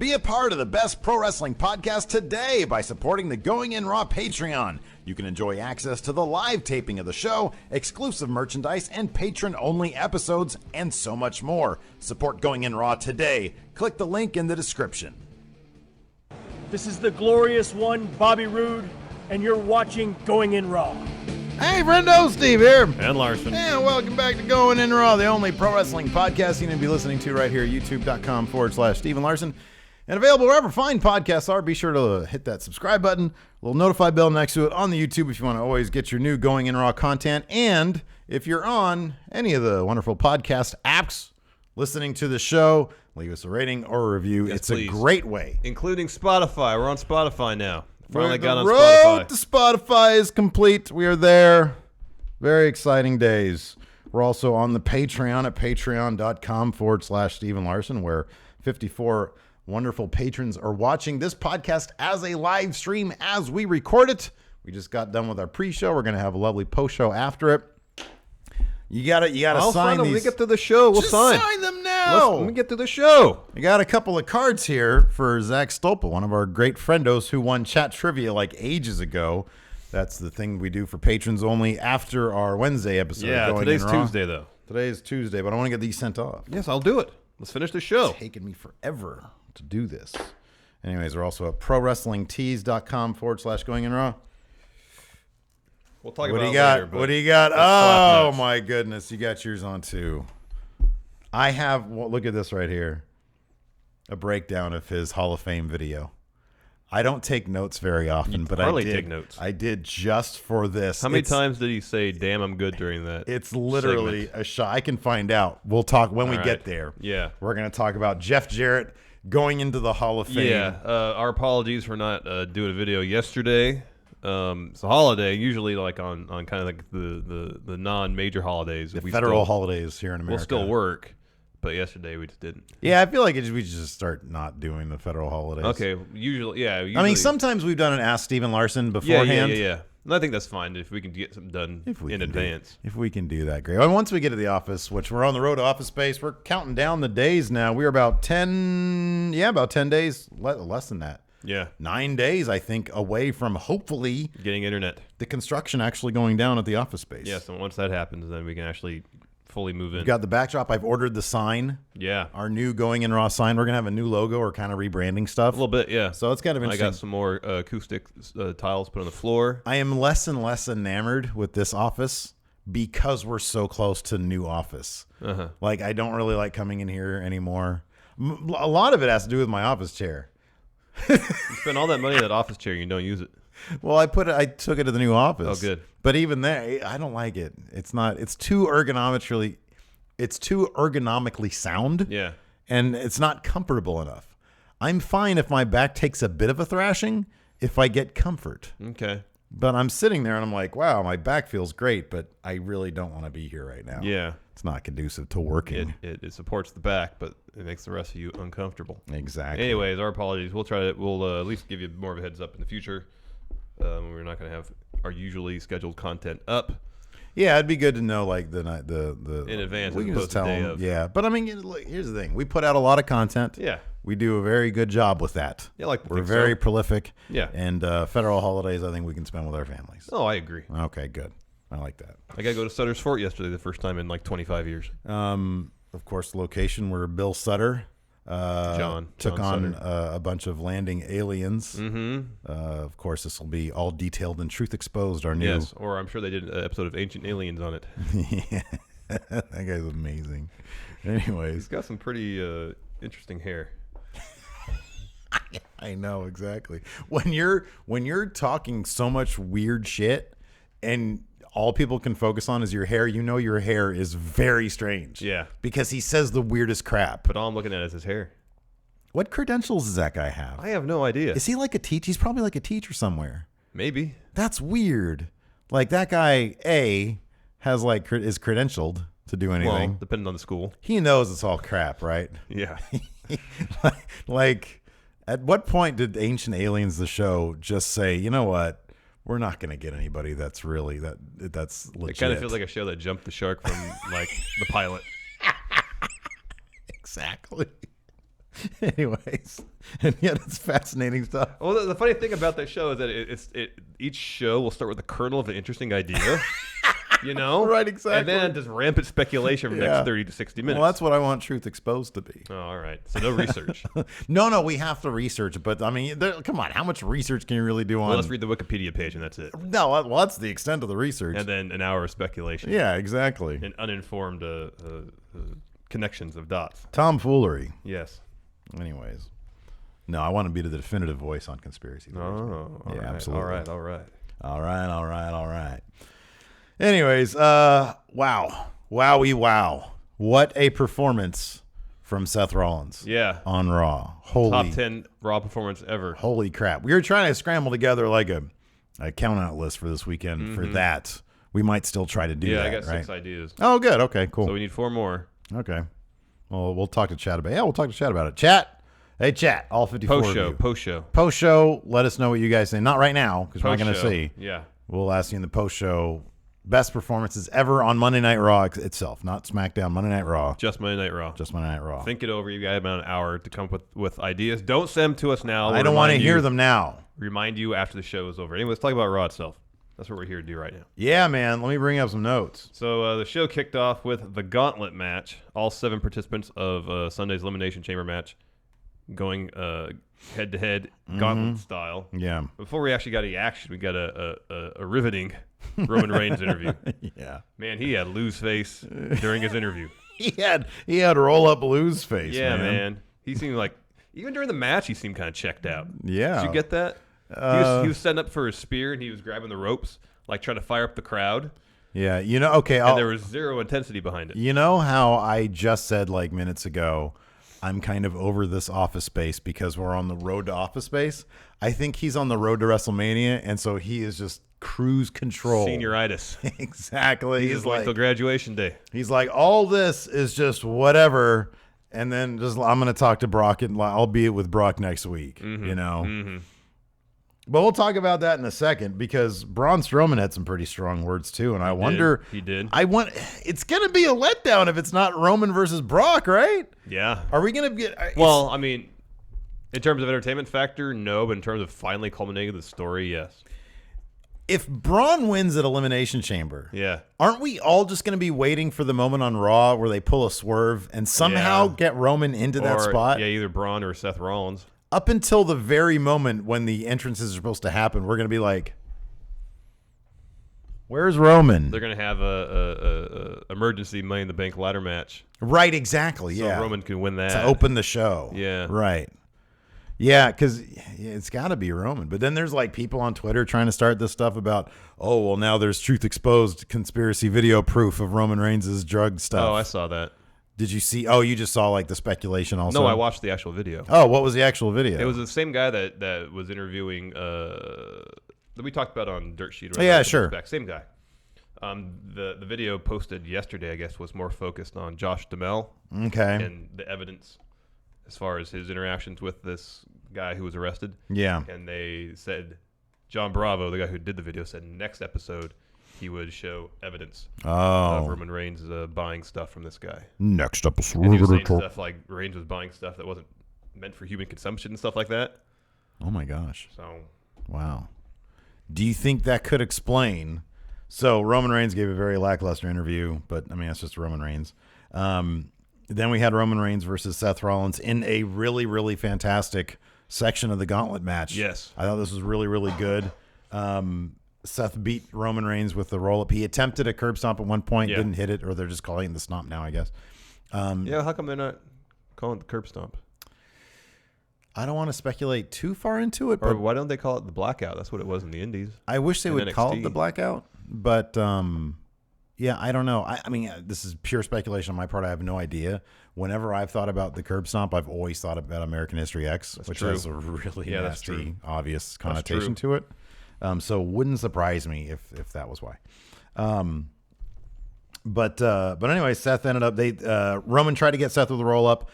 Be a part of the best pro wrestling podcast today by supporting the Going In Raw Patreon. You can enjoy access to the live taping of the show, exclusive merchandise, and patron-only episodes, and so much more. Support Going In Raw today. Click the link in the description. This is the glorious one, Bobby Roode, and you're watching Going In Raw. Hey, friendo, Steve here. And Larson. And welcome back to Going In Raw, the only pro wrestling podcast you're going to be listening to right here, youtube.com/Steven Larson. And available wherever fine podcasts are. Be sure to hit that subscribe button, a little notify bell next to it on the YouTube if you want to always get your new Going In Raw content. And if you're on any of the wonderful podcast apps listening to the show, leave us a rating or a review. Yes, it's please. A great way. Including Spotify. We're on Spotify now. Finally got on road Spotify. to Spotify is complete. We are there. Very exciting days. We're also on the Patreon at patreon.com/Steven Larson, where 54 wonderful patrons are watching this podcast as a live stream as we record it. We just got done with our pre-show. We're going to have a lovely post-show after it. You gotta sign these. When we get to the show, we'll sign them now. When we get to the show. I got a couple of cards here for Zach Stolpa, one of our great friendos who won chat trivia like ages ago. That's the thing we do for patrons only after our Wednesday episode. Yeah, today's Tuesday, though. Today is Tuesday, but I want to get these sent off. Yes, I'll do it. Let's finish the show. It's taken me forever to do this. Anyways, we're also at prowrestlingtees.com/Going In Raw. We'll talk What about do you it got? later. What do you got? Oh, my goodness. You got yours on, too. I have, well, look at this right here. A breakdown of his Hall of Fame video. I don't take notes very often, but I did. Take notes. I did just for this. How many times did he say, damn, I'm good during that? It's literally a shot. I can find out. We'll talk when we right. get there. Yeah. We're going to talk about Jeff Jarrett going into the Hall of Fame. Yeah. Our apologies for not doing a video yesterday. It's a holiday, usually like on kind of like the non-major holidays. The federal holidays here in America. We'll still work, but yesterday we just didn't. Yeah, I feel like we just start not doing the federal holidays. Okay, usually. I mean, sometimes we've done an Ask Steven Larson beforehand. Yeah. And I think that's fine if we can get something done in advance. If we can do that, great. Well, once we get to the office, which we're on the road to Office Space, we're counting down the days now. We're about 10 days, less than that. Yeah. 9 days, I think, away from hopefully getting internet. The construction actually going down at the Office Space. Yeah, so once that happens, then we can actually fully move in. We've got the backdrop. I've ordered the sign. Yeah. Our new Going In Raw sign. We're going to have a new logo or kind of rebranding stuff. A little bit, yeah. So it's kind of interesting. I got some more acoustic tiles put on the floor. I am less and less enamored with this office because we're so close to new office. Uh-huh. Like, I don't really like coming in here anymore. A lot of it has to do with my office chair. You spend all that money on that office chair, you don't use it. Well, I took it to the new office. Oh, good. But even there, I don't like it. It's too ergonomically sound. Yeah. And it's not comfortable enough. I'm fine if my back takes a bit of a thrashing if I get comfort. Okay. But I'm sitting there and I'm like, wow, my back feels great, but I really don't want to be here right now. Yeah. It's not conducive to working. It supports the back, but it makes the rest of you uncomfortable. Exactly. Anyways, our apologies. We'll at least give you more of a heads up in the future. We're not going to have our usually scheduled content up. Yeah, it'd be good to know like the in advance. We as can just opposed to tell day them. of. Yeah, but I mean, here's the thing: we put out a lot of content. Yeah. We do a very good job with that. Yeah, we're very prolific. Yeah. And federal holidays, I think we can spend with our families. Oh, I agree. Okay, good. I like that. I got to go to Sutter's Fort yesterday, the first time in like 25 years. Of course, the location where Bill Sutter took on a bunch of landing aliens. Mm-hmm. Of course, this will be all detailed in Truth Exposed, our new. Yes, or I'm sure they did an episode of Ancient Aliens on it. Yeah, that guy's amazing. Anyways, he's got some pretty interesting hair. I know exactly. When you're talking so much weird shit, and all people can focus on is your hair, you know your hair is very strange. Yeah, because he says the weirdest crap. But all I'm looking at is his hair. What credentials does that guy have? I have no idea. Is he like a teacher? He's probably like a teacher somewhere. Maybe. That's weird. Like that guy, has like is credentialed to do anything. Well, depending on the school. He knows it's all crap, right? Yeah. like, at what point did Ancient Aliens, the show, just say, you know what? We're not going to get anybody that's really that's legit. It kind of feels like a show that jumped the shark from like the pilot. Exactly. Anyways, and yet it's fascinating stuff. Well, the funny thing about that show is that each show will start with a kernel of an interesting idea. Right, exactly. And then just rampant speculation for the next 30 to 60 minutes. Well, that's what I want Truth Exposed to be. Oh, all right. So no research. No, we have to research. But I mean, come on, how much research can you really do on? Well, let's read the Wikipedia page and that's it. No, well, that's the extent of the research. And then an hour of speculation. Yeah, exactly. And uninformed connections of dots. Tomfoolery. Yes. Anyways, no, I want to be the definitive voice on conspiracy theories. Oh, yeah, right. absolutely. All right. Anyways, wowie wow. What a performance from Seth Rollins. Yeah. On Raw. Top 10 Raw performance ever. Holy crap. We were trying to scramble together like a count-out list for this weekend for that. We might still try to do that, Yeah, I got right? 6 ideas. Oh, good. Okay, cool. So we need 4 more. Okay. Well, we'll talk to Chat about it. Yeah, we'll talk to Chat about it. Chat. Hey, Chat. All 54 of you. Post-show. Post-show. Let us know what you guys think. Not right now, because we're not going to see. Yeah. We'll ask you in the post-show best performances ever on Monday Night Raw itself, not SmackDown. Monday Night Raw. Just Monday Night Raw. Just Monday Night Raw. Think it over. You got about an hour to come up with ideas. Don't send them to us now. I don't want to hear them now. Remind you after the show is over. Anyway, let's talk about Raw itself. That's what we're here to do right now. Yeah, man. Let me bring up some notes. So the show kicked off with the Gauntlet Match. All 7 participants of Sunday's Elimination Chamber match going head-to-head, Gauntlet style. Yeah. Before we actually got any action, we got a riveting Roman Reigns interview. Yeah. Man, he had lose face during his interview. He had roll-up lose face, Yeah, man. He seemed like, even during the match, he seemed kind of checked out. Yeah. Did you get that? He was setting up for a spear, and he was grabbing the ropes, like trying to fire up the crowd. Yeah, okay. And there was zero intensity behind it. You know how I just said like minutes ago, I'm kind of over this Office Space because we're on the road to Office Space? I think he's on the road to WrestleMania, and so he is just cruise control. Senioritis. Exactly. He's like till graduation day. He's like, all this is just whatever, and then just I'm going to talk to Brock, and I'll be with Brock next week, Mm-hmm. But we'll talk about that in a second because Braun Strowman had some pretty strong words too, and I wonder. He did. It's going to be a letdown if it's not Roman versus Brock, right? Yeah. Are we going to get? Well, I mean, in terms of entertainment factor, no. But in terms of finally culminating the story, yes. If Braun wins at Elimination Chamber, Yeah. aren't we all just going to be waiting for the moment on Raw where they pull a swerve and somehow get Roman into that spot? Yeah, either Braun or Seth Rollins. Up until the very moment when the entrances are supposed to happen, we're going to be like, where's Roman? They're going to have a emergency Money in the Bank ladder match. Right, exactly, So Roman can win that. To open the show. Yeah. Right. Yeah, because it's got to be Roman. But then there's like people on Twitter trying to start this stuff about, oh, well, now there's Truth Exposed conspiracy video proof of Roman Reigns' drug stuff. Oh, I saw that. Did you see? Oh, you just saw like the speculation also? No, I watched the actual video. Oh, what was the actual video? It was the same guy that was interviewing that we talked about on Dirt Sheet. Oh, yeah, sure. Back. Same guy. The video posted yesterday, I guess, was more focused on Josh Duhamel. Okay. And the evidence as far as his interactions with this guy who was arrested. Yeah. And they said, John Bravo, the guy who did the video, said next episode he would show evidence of Roman Reigns buying stuff from this guy. Next episode. And he was saying stuff like Reigns was buying stuff that wasn't meant for human consumption and stuff like that. Oh, my gosh. So, wow. Do you think that could explain? So Roman Reigns gave a very lackluster interview, but I mean, that's just Roman Reigns. Then we had Roman Reigns versus Seth Rollins in a really, really fantastic section of the Gauntlet match. Yes. I thought this was really, really good. Seth beat Roman Reigns with the roll-up. He attempted a curb stomp at one point, didn't hit it, or they're just calling it the stomp now, I guess. yeah, how come they're not calling it the curb stomp? I don't want to speculate too far into it, Or but why don't they call it the blackout? That's what it was in the Indies. I wish they in would call it NXT. the blackout, but yeah, I don't know. I mean, this is pure speculation on my part. I have no idea. Whenever I've thought about the curb stomp, I've always thought about American History X, which true. has a really Yeah, that's nasty, true. obvious connotation to it. So wouldn't surprise me if that was why. But anyway, Seth ended up. Roman tried to get Seth with a roll up.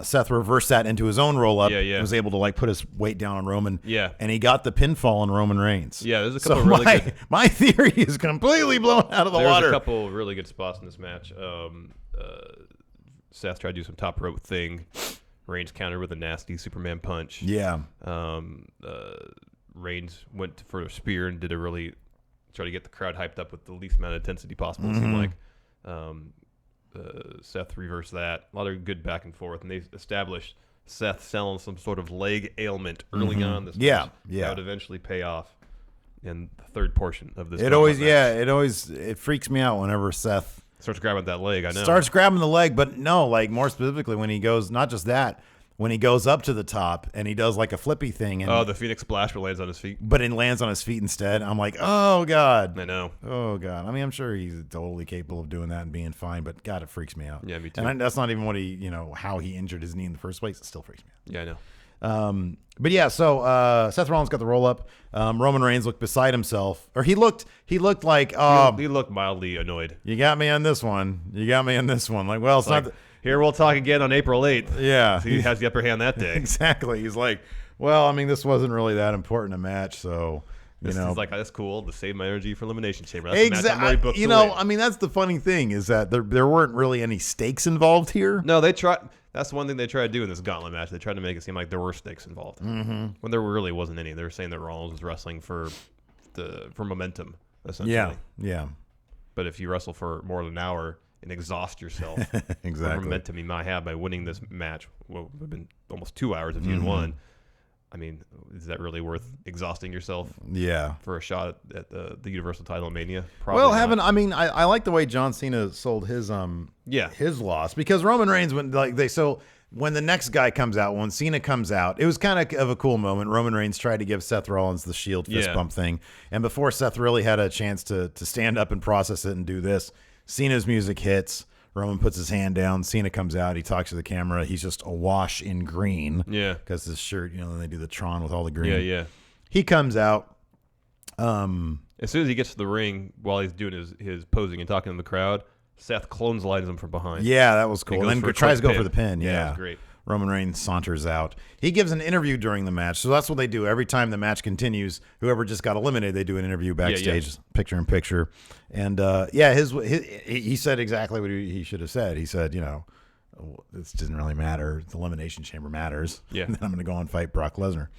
Seth reversed that into his own roll up. Yeah. Was able to like put his weight down on Roman. Yeah. And he got the pinfall on Roman Reigns. Yeah, there's a couple of really good. My theory is completely blown out of the There's water. a couple of really good spots in this match. Seth tried to do some top rope thing. Reigns countered with a nasty Superman punch. Yeah. Reigns went for a spear and did a really try to get the crowd hyped up with the least amount of intensity possible. It seemed like Seth reversed that. A lot of good back and forth, and they established Seth selling some sort of leg ailment early on this match. That would eventually pay off in the third portion of this. It freaks me out whenever Seth starts grabbing that leg. I know. Starts grabbing the leg, but no, like more specifically when he goes, not just that, when he goes up to the top and he does like a flippy thing. And, the Phoenix Splash but lands on his feet. But it lands on his feet instead. I'm like, oh, God. I know. Oh, God. I mean, I'm sure he's totally capable of doing that and being fine, but God, it freaks me out. Yeah, me too. And that's not even what how he injured his knee in the first place. It still freaks me out. Yeah, I know. But yeah, so Seth Rollins got the roll up. Roman Reigns looked beside himself, or he looked like he looked mildly annoyed. You got me on this one. Like, well, it's not. Here we'll talk again on April 8th. Yeah, he has the upper hand that day. Exactly. He's like, well, I mean, this wasn't really that important a match, so. This is like, that's cool to save my energy for Elimination Chamber. That's exactly. I mean, that's the funny thing is that there weren't really any stakes involved here. No, they tried. That's one thing they tried to do in this Gauntlet match. They tried to make it seem like there were stakes involved when there really wasn't any. They were saying that Rollins was wrestling for momentum, essentially. Yeah. But if you wrestle for more than an hour and exhaust yourself, exactly, the momentum you might have by winning this match, well, it would have been almost 2 hours if you had won. I mean, is that really worth exhausting yourself? Yeah, for a shot at the Universal Title Mania? Probably well, not. I mean, I like the way John Cena sold his his loss, because Roman Reigns when the next guy comes out, when Cena comes out, it was kind of a cool moment. Roman Reigns tried to give Seth Rollins the Shield fist bump thing, and before Seth really had a chance to stand up and process it and do this, Cena's music hits. Roman puts his hand down. Cena comes out. He talks to the camera. He's just awash in green. Yeah. Because his shirt, then they do the Tron with all the green. Yeah. He comes out. As soon as he gets to the ring, while he's doing his posing and talking to the crowd, Seth clotheslines him from behind. Yeah, that was cool. And then tries to go for the pin. Yeah, that was great. Roman Reigns saunters out. He gives an interview during the match. So that's what they do. Every time the match continues, whoever just got eliminated, they do an interview backstage, picture in picture. And he said exactly what he should have said. He said, this doesn't really matter. The Elimination Chamber matters. Yeah. And then I'm going to go and fight Brock Lesnar.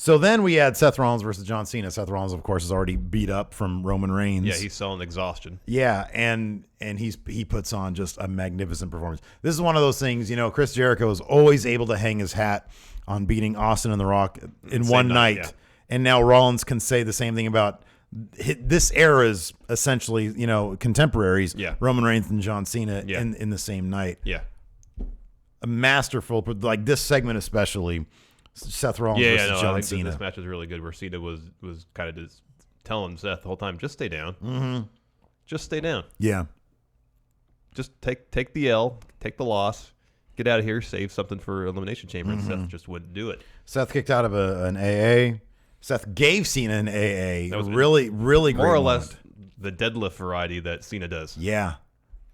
So then we had Seth Rollins versus John Cena. Seth Rollins, of course, is already beat up from Roman Reigns. Yeah, he's selling exhaustion. Yeah, and he puts on just a magnificent performance. This is one of those things, Chris Jericho is always able to hang his hat on beating Austin and The Rock in one night. Yeah. And now Rollins can say the same thing about this era's essentially, contemporaries, Roman Reigns and John Cena in the same night. Yeah. A masterful, like this segment especially, Seth Rollins versus John Cena. This match was really good, where Cena was kind of just telling Seth the whole time, just stay down. Mm-hmm. Just stay down. Yeah. Just take the L, take the loss, get out of here, save something for Elimination Chamber. And Seth just wouldn't do it. Seth kicked out of an AA. Seth gave Cena an AA. That was really, really great. More or less the deadlift variety that Cena does. Yeah.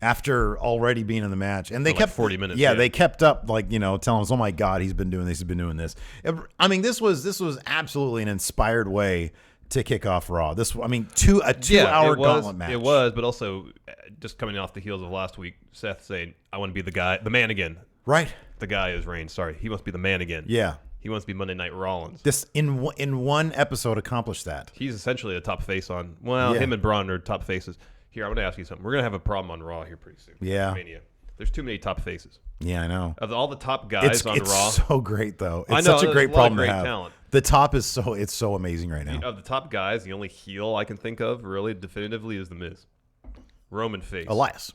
After already being in the match, and they kept 40 minutes. Yeah, they kept up, telling us, "Oh my God, he's been doing this. He's been doing this." I mean, this was absolutely an inspired way to kick off Raw. A 2-hour gauntlet match. It was, but also just coming off the heels of last week, Seth saying, "I want to be the man again." Right. The guy is Reigns. Sorry, he wants to be the man again. Yeah. He wants to be Monday Night Rollins. This in one episode accomplished that. He's essentially a top face on. Well, him and Braun are top faces. Here, I'm going to ask you something. We're going to have a problem on Raw here pretty soon. Yeah. Mania. There's too many top faces. Yeah, I know. Of all the top guys on Raw. It's so great, though. It's such a great problem to have. Talent. The top is so amazing right now. Of the top guys, the only heel I can think of really definitively is The Miz. Roman face. Elias.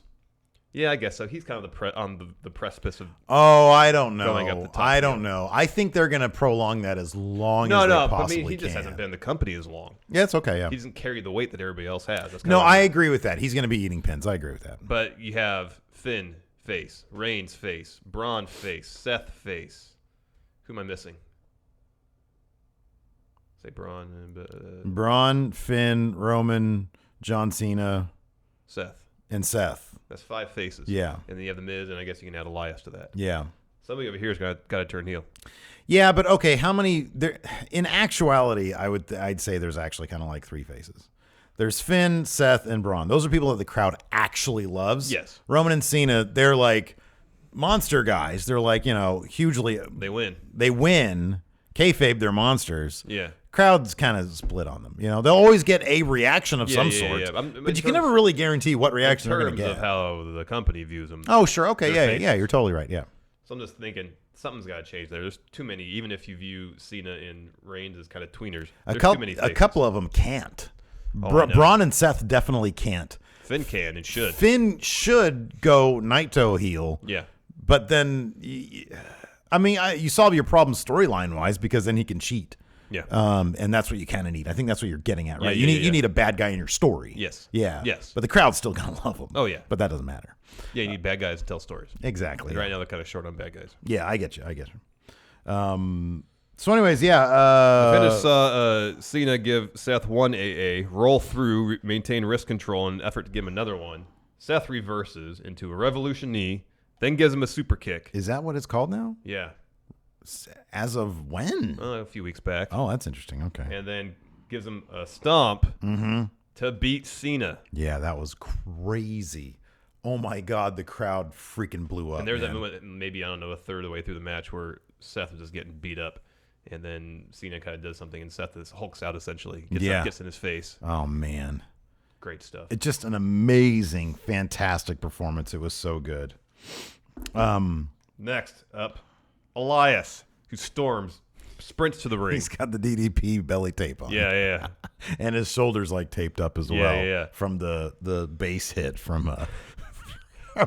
Yeah, I guess so. He's kind of on the precipice of. Oh, I don't know. Going up the top. I don't know. I think they're going to prolong that as long as they possibly can. He just hasn't been in the company as long. Yeah, it's okay. Yeah, he doesn't carry the weight that everybody else has. I agree with that. He's going to be eating pins. I agree with that. But you have Finn face, Reigns face, Braun face, Seth face. Who am I missing? Say Braun. Braun, Finn, Roman, John Cena, Seth. And Seth. That's 5 faces. Yeah. And then you have The Miz, and I guess you can add Elias to that. Yeah. Somebody over here has got to turn heel. Yeah, but okay, how many there in actuality, I'd say there's actually kind of like 3 faces. There's Finn, Seth, and Braun. Those are people that the crowd actually loves. Yes. Roman and Cena, they're like monster guys. They're like, hugely. They win. They win. Kayfabe, they're monsters. Yeah. Crowd's kind of split on them. They'll always get a reaction of some sort. Yeah. But you can never really guarantee what reaction they're going to get. In terms of how the company views them. Oh, sure. Okay. Yeah. You're totally right. Yeah. So I'm just thinking something's got to change there. There's too many. Even if you view Cena and Reigns as kind of tweeners, there's too many faces. A couple of them can't. Braun and Seth definitely can't. Finn can and should. Finn should go Naito heel. Yeah. But then, you solve your problem storyline-wise because then he can cheat. Yeah. And that's what you kind of need. I think that's what you're getting at, right? You need a bad guy in your story. Yes. Yeah. Yes. But the crowd's still going to love him. Oh, yeah. But that doesn't matter. Yeah, you need bad guys to tell stories. Exactly. And right now they're kind of short on bad guys. Yeah, I get you. So anyways, yeah. Finish saw Cena give Seth one AA, roll through, maintain wrist control in an effort to give him another one. Seth reverses into a revolution knee, then gives him a super kick. Is that what it's called now? Yeah. As of when? A few weeks back. Oh, that's interesting. Okay. And then gives him a stomp to beat Cena. Yeah, that was crazy. Oh, my God. The crowd freaking blew up. And there's that moment, maybe, a third of the way through the match where Seth was just getting beat up. And then Cena kind of does something, and Seth hulks out, essentially. Gets in his face. Oh, man. Great stuff. It's just an amazing, fantastic performance. It was so good. Next up, Elias, who sprints to the ring. He's got the DDP belly tape on. Yeah. And his shoulders taped up as well. Yeah. From the base hit from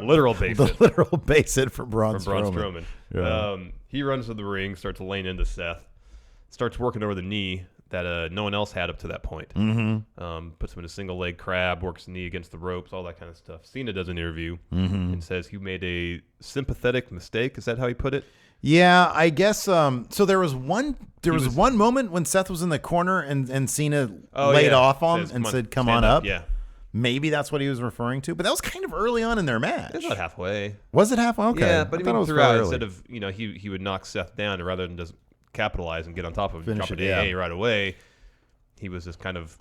literal base hit. The literal base hit for Braun Strowman. Yeah. He runs to the ring, starts laying into Seth, starts working over the knee that no one else had up to that point. Puts him in a single leg crab, works the knee against the ropes, all that kind of stuff. Cena does an interview and says he made a sympathetic mistake. Is that how he put it? Yeah, I guess. So there was one moment when Seth was in the corner and Cena laid off on him and said, "Come on up." Yeah. Maybe that's what he was referring to, but that was kind of early on in their match. It was about halfway. Was it halfway? Okay. Yeah, but I thought it was throughout, early. instead of he would knock Seth down, and rather than just capitalize and get on top of Finish dropping it, yeah. AA right away, he was just kind of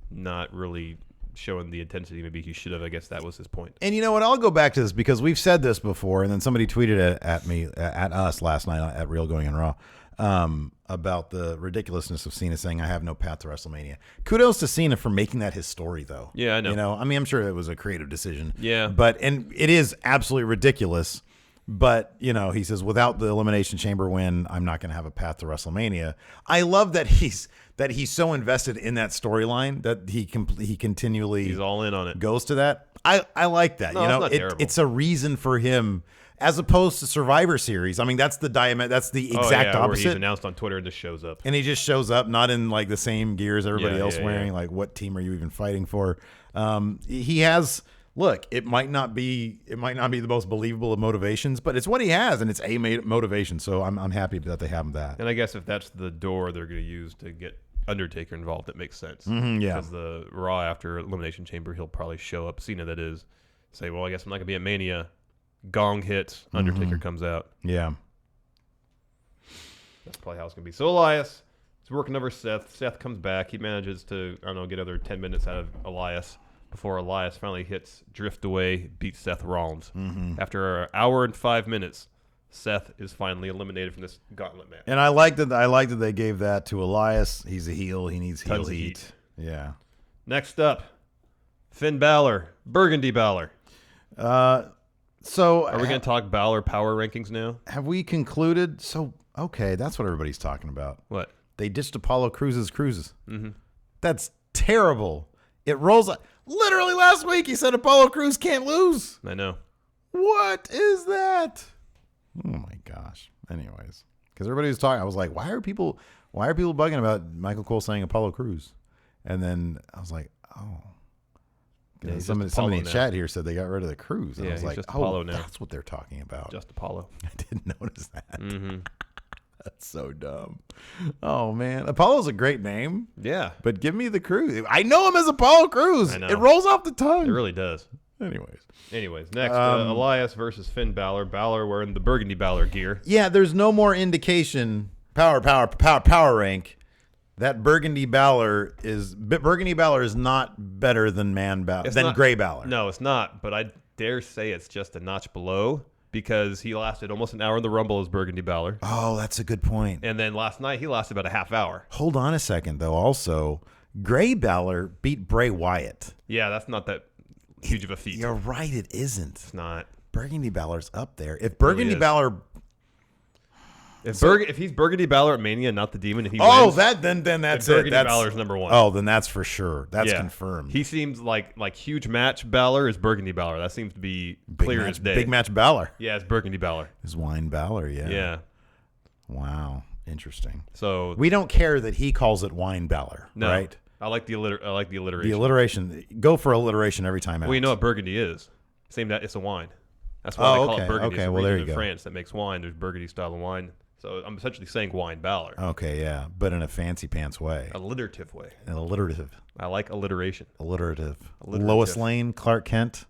not really showing the intensity maybe he should have. I guess that was his point. And you know what? I'll go back to this because we've said this before, and then somebody tweeted at us last night at Real Going in Raw about the ridiculousness of Cena saying, "I have no path to WrestleMania." Kudos to Cena for making that his story, though. Yeah, I know. I'm sure it was a creative decision. Yeah. And it is absolutely ridiculous. But, he says, without the Elimination Chamber win, I'm not going to have a path to WrestleMania. I love that he's so invested in that storyline that he continually He's all in on it. Goes to that. I like that. No, it's not terrible. It's a reason for him as opposed to Survivor Series. I mean, that's the exact opposite. Where he's announced on Twitter and just shows up. And he just shows up, not in the same gear as everybody else wearing. Yeah. Like, what team are you even fighting for? He has. Look, it might not be the most believable of motivations, but it's what he has, and it's a motivation. So I'm happy that they have that. And I guess if that's the door they're going to use to get Undertaker involved, it makes sense. Yeah. Because the Raw after Elimination Chamber, he'll probably show up, Cena that is, say, well, I guess I'm not going to be at Mania. Gong hits, Undertaker comes out. Yeah. That's probably how it's going to be. So Elias is working over Seth. Seth comes back. He manages to, get another 10 minutes out of Elias before Elias finally hits Drift Away, beats Seth Rollins. After an hour and 5 minutes, Seth is finally eliminated from this gauntlet match. And I like that they gave that to Elias. He's a heel. He needs heel heat. Yeah. Next up, Finn Balor, Burgundy Balor. So are we going to talk Balor power rankings now? Have we concluded? So, okay, that's what everybody's talking about. What? They ditched Apollo Cruz's cruises. That's terrible. It rolls. Literally last week he said Apollo Crews can't lose. I know. What is that? Oh my gosh. Anyways, because everybody was talking, I was like, why are people bugging about Michael Cole saying Apollo Crews? And then I was like, oh. Yeah, somebody in chat here said they got rid of the Crews. And I was like, Apollo now. That's what they're talking about. Just Apollo. I didn't notice that. That's so dumb. Oh, man. Apollo's a great name. Yeah. But give me the Crews. I know him as Apollo Crews. I know. It rolls off the tongue. It really does. Anyways, next, Elias versus Finn Balor. Balor wearing the Burgundy Balor gear. Yeah, there's no more indication. Power rank. That Burgundy Balor is not better than Gray Balor. No, it's not. But I dare say it's just a notch below. because he lasted almost an hour in the Rumble as Burgundy Balor. Oh, that's a good point. And then last night, he lasted about a half hour. Hold on a second, though. Also, Gray Balor beat Bray Wyatt. Yeah, that's not that huge of a feat. You're right, it isn't. It's not. Burgundy Balor's up there. If Burgundy Balor... If he's Burgundy Balor at Mania, not the Demon, and he wins, then that's it. Burgundy Balor's number one. Oh, then that's for sure. That's confirmed. He seems like huge match Balor is Burgundy Balor. That seems to be clear as day. Big match Balor. Yeah, it's Burgundy Balor. It's Wine Balor, yeah. Yeah. Wow. Interesting. So we don't care that he calls it Wine Balor, right? I like the alliteration. The alliteration. Go for alliteration every time out. Well, you know what Burgundy is. Same that it's a wine. That's why they call it Burgundy. Okay, it's a well, there region you of go. France that makes wine. There's Burgundy style of wine. So I'm essentially saying Wine Balor. Okay, yeah, but in a fancy pants way. Alliterative way. An alliterative. I like alliteration. Alliterative. Lois Lane, Clark Kent,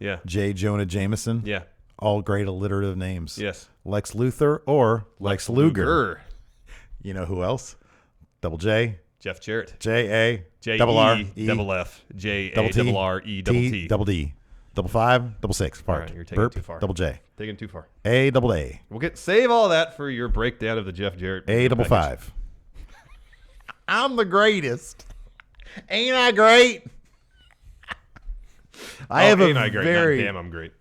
Yeah. J. Jonah Jameson. Yeah. All great alliterative names. Yes. Lex Luthor or Lex Luger. Luger. You know who else? Double J. Jeff Jarrett. J-A. J double R. E double F. J double A T, double R E double T. Double D. Double 5. Double 6. Part. All right, you're taking it too far. Double J. Taking it too far. A double A. We'll save all that for your breakdown of the Jeff Jarrett. A double package. 5. I'm the greatest. Ain't I great? I have ain't a I great? very. Not damn, I'm great.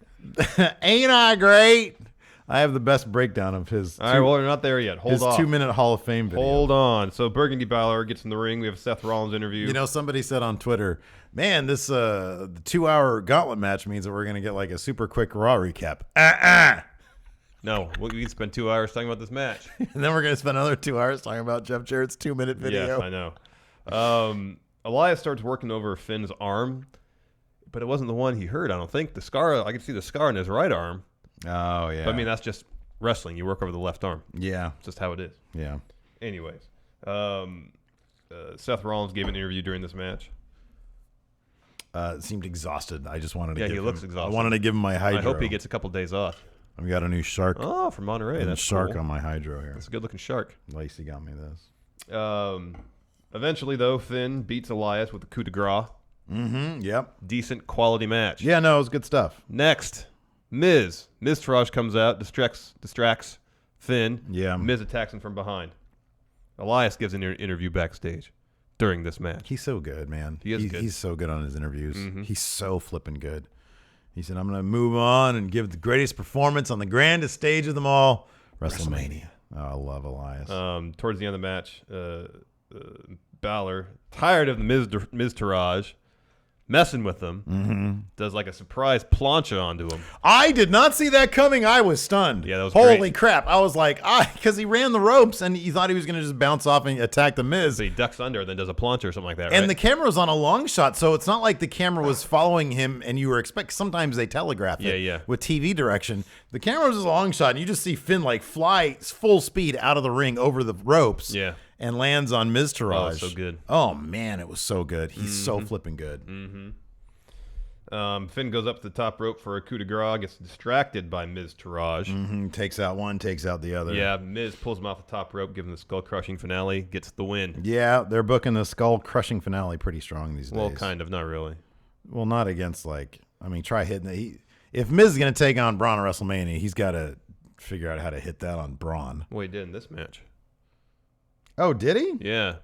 Ain't I great? I have the best breakdown of his. All right, well, we're not there yet. Hold his on. 2-minute Hall of Fame video. Hold on. So Burgundy Balor gets in the ring. We have a Seth Rollins interview. You know, somebody said on Twitter, "Man, this the 2-hour Gauntlet match means that we're gonna get like a super quick Raw recap." No, we can spend 2 hours talking about this match. And then we're gonna spend another 2 hours talking about Jeff Jarrett's 2-minute video. Yes, I know. Elias starts working over Finn's arm, but it wasn't the one he heard. I don't think the scar. I could see the scar in his right arm. Oh yeah. But I mean, that's just wrestling. You work over the left arm. Yeah. It's just how it is. Yeah. Anyways, Seth Rollins gave an interview during this match. Seemed exhausted. I just wanted to. Yeah, give he looks him, exhausted. I wanted to give him my hydro. I hope he gets a couple days off. I've got a new shark. Oh, from Monterey. That's shark cool. on my hydro here. That's a good-looking shark. Lacey got me this. Eventually, though, Finn beats Elias with a coup de grace. Mm-hmm. Yep. Decent quality match. Yeah, no, it was good stuff. Next, Miz. Miz Taraj comes out, distracts Finn. Yeah. Miz attacks him from behind. Elias gives an interview backstage during this match. He's so good, man. He is good. He's so good on his interviews. Mm-hmm. He's so flipping good. He said, "I'm going to move on and give the greatest performance on the grandest stage of them all, WrestleMania." Oh, I love Elias. Towards the end of the match, Balor, tired of the Miz Taraj, messing with them, does like a surprise plancha onto him. I did not see that coming. I was stunned. Yeah, that was Holy great. crap. I was like, because he ran the ropes and he thought he was going to just bounce off and attack the Miz. So he ducks under, then does a plancha or something like that, And right? the camera was on a long shot, so it's not like the camera was following him and you were expecting. Sometimes they telegraph it Yeah. with TV direction. The camera was a long shot, and you just see Finn like fly full speed out of the ring over the ropes. Yeah. And lands on Miz Taraj. Oh, so good. Oh man, it was so good. He's so flipping good. Finn goes up to the top rope for a coup de grace, gets distracted by Miz Taraj. Takes out one, takes out the other. Yeah, Miz pulls him off the top rope, gives him the skull-crushing finale, gets the win. Yeah, they're booking the skull crushing finale pretty strong these days. Well, kind of, not really. Well, not against try hitting it. If Miz is going to take on Braun at WrestleMania, he's got to figure out how to hit that on Braun. Well, he did in this match. Oh, did he? Yeah.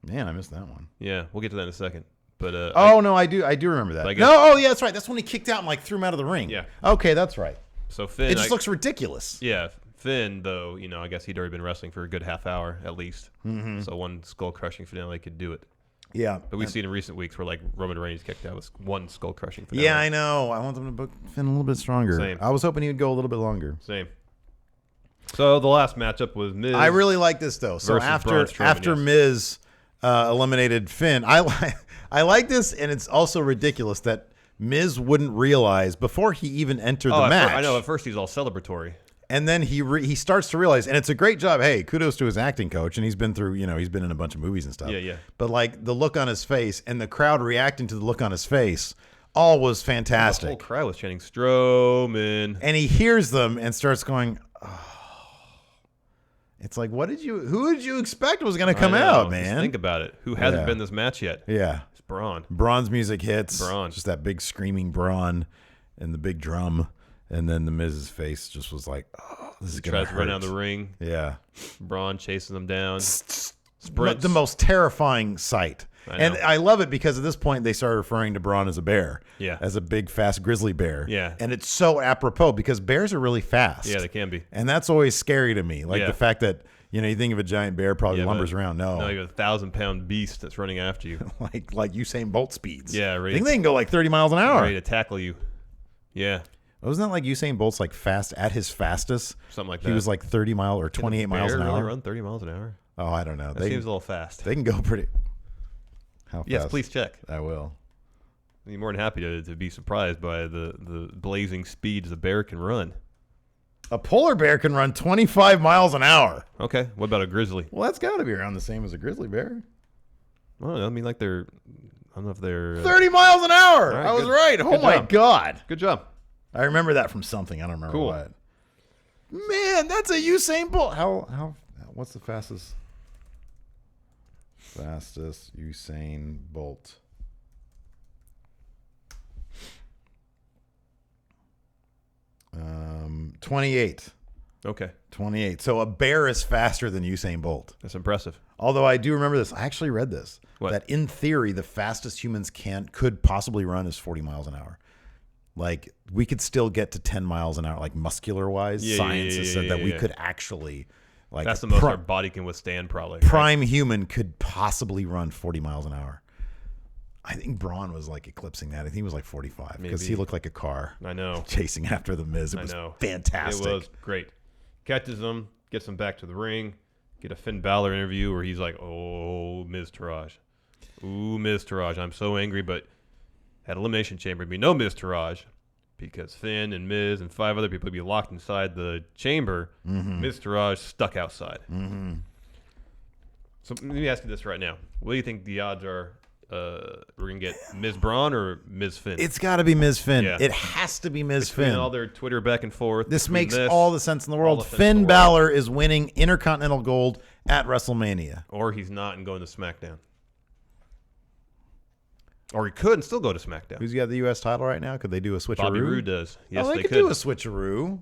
Man, I missed that one. Yeah, we'll get to that in a second. But no, I do remember that. Yeah, that's right. That's when he kicked out and threw him out of the ring. Yeah. Okay, that's right. So Finn, It just looks ridiculous. Yeah, Finn though, I guess he'd already been wrestling for a good half hour at least. So one skull crushing finale could do it. Yeah. But we've seen in recent weeks where Roman Reigns kicked out with one skull crushing finale. Yeah, I know. I want them to book Finn a little bit stronger. Same. I was hoping he would go a little bit longer. Same. So the last matchup was Miz. I really like this though. So versus Braun after Strowman, Miz eliminated Finn, I like this, and it's also ridiculous that Miz wouldn't realize before he even entered the match. I know. At first, he's all celebratory, and then he starts to realize, and it's a great job. Hey, kudos to his acting coach, and he's been through, he's been in a bunch of movies and stuff. Yeah. But the look on his face and the crowd reacting to the look on his face, all was fantastic. The whole crowd was chanting Strowman, and he hears them and starts going, oh. It's like, who did you expect was going to come out, man? Just think about it. Who hasn't been in this match yet? Yeah. It's Braun. Braun's music hits. Braun. Just that big screaming Braun and the big drum. And then the Miz's face just was like, oh, this is going to hurt. Tries to run out of the ring. Yeah. Braun chasing him down. The most terrifying sight. And I love it because at this point they started referring to Braun as a bear. Yeah. As a big, fast grizzly bear. Yeah. And it's so apropos because bears are really fast. Yeah, they can be. And that's always scary to me. Like the fact that, you think of a giant bear probably lumbers around. No, you have a 1,000-pound beast that's running after you. like Usain Bolt speeds. Yeah, right. I think they can go like 30 miles an hour. Ready to tackle you. Yeah. Wasn't that like Usain Bolt's like fast at his fastest? Something like that. He was like 30 miles or 28 miles an hour. Really run 30 miles an hour? Oh, I don't know. That seems a little fast. They can go pretty. How fast? Yes, please check. I will. I'd be more than happy to be surprised by the blazing speeds the bear can run. A polar bear can run 25 miles an hour. Okay. What about a grizzly? Well, that's got to be around the same as a grizzly bear. Well, I mean, like I don't know if they're 30 miles an hour. Right, I was good. right. Oh my God. Good job. I remember that from something. I don't remember what. Man, that's a Usain Bolt. What's the fastest Usain Bolt? Um, 28. Okay. 28. So a bear is faster than Usain Bolt. That's impressive. Although I do remember this. I actually read this. What? That in theory, the fastest humans could possibly run is 40 miles an hour. Like, we could still get to 10 miles an hour, like muscular-wise. Science has said that we could actually, like... That's the most our body can withstand, probably. Prime human could possibly run 40 miles an hour. I think Braun was, like, eclipsing that. I think he was, like, 45. Because he looked like a car. I know. Chasing after the Miz. It was fantastic. It was great. Catches him, gets him back to the ring, get a Finn Balor interview where he's like, oh, Miz Taraj. Ooh, Miz Taraj. I'm so angry, but... At Elimination Chamber, it'd be no Miz Taraj because Finn and Miz and 5 other people would be locked inside the chamber. Miz Taraj stuck outside. So let me ask you this right now. What do you think the odds are we're going to get Miz Braun or Miz Finn? It's got to be Miz Finn. Yeah. It has to be Miz Between Finn. all their Twitter back and forth. This makes all the sense in the world. the sense in Finn the world. Balor is winning Intercontinental Gold at WrestleMania. Or he's not and going to SmackDown. Or he could and still go to SmackDown. Who's got the U.S. title right now? Could they do a switcheroo? Bobby Roode does. Yes, they they could could do a switcheroo.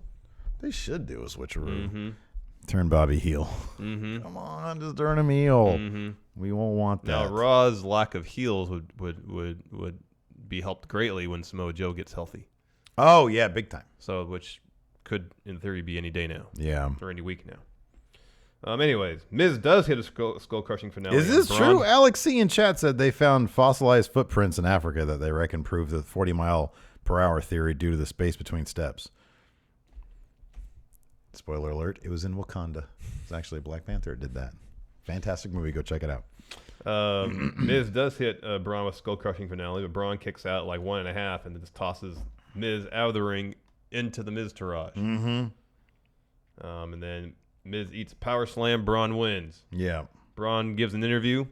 They should do a switcheroo. Turn Bobby heel. Come on, just turn him heel. We won't want that. Now, Raw's lack of heels would be helped greatly when Samoa Joe gets healthy. Oh, yeah, big time. So, which could, in theory, be any day now. Yeah. Or any week now. Anyways, Miz does hit a skull-crushing finale. Is this true? Alex C. in chat said they found fossilized footprints in Africa that they reckon prove the 40-mile-per-hour theory due to the space between steps. Spoiler alert, it was in Wakanda. It's actually Black Panther that did that. Fantastic movie. Go check it out. Miz does hit Braun with skull-crushing finale, but Braun kicks out like 1.5 and just tosses Miz out of the ring into the Miz Taraj. And then Miz eats power slam. Braun wins. Yeah. Braun gives an interview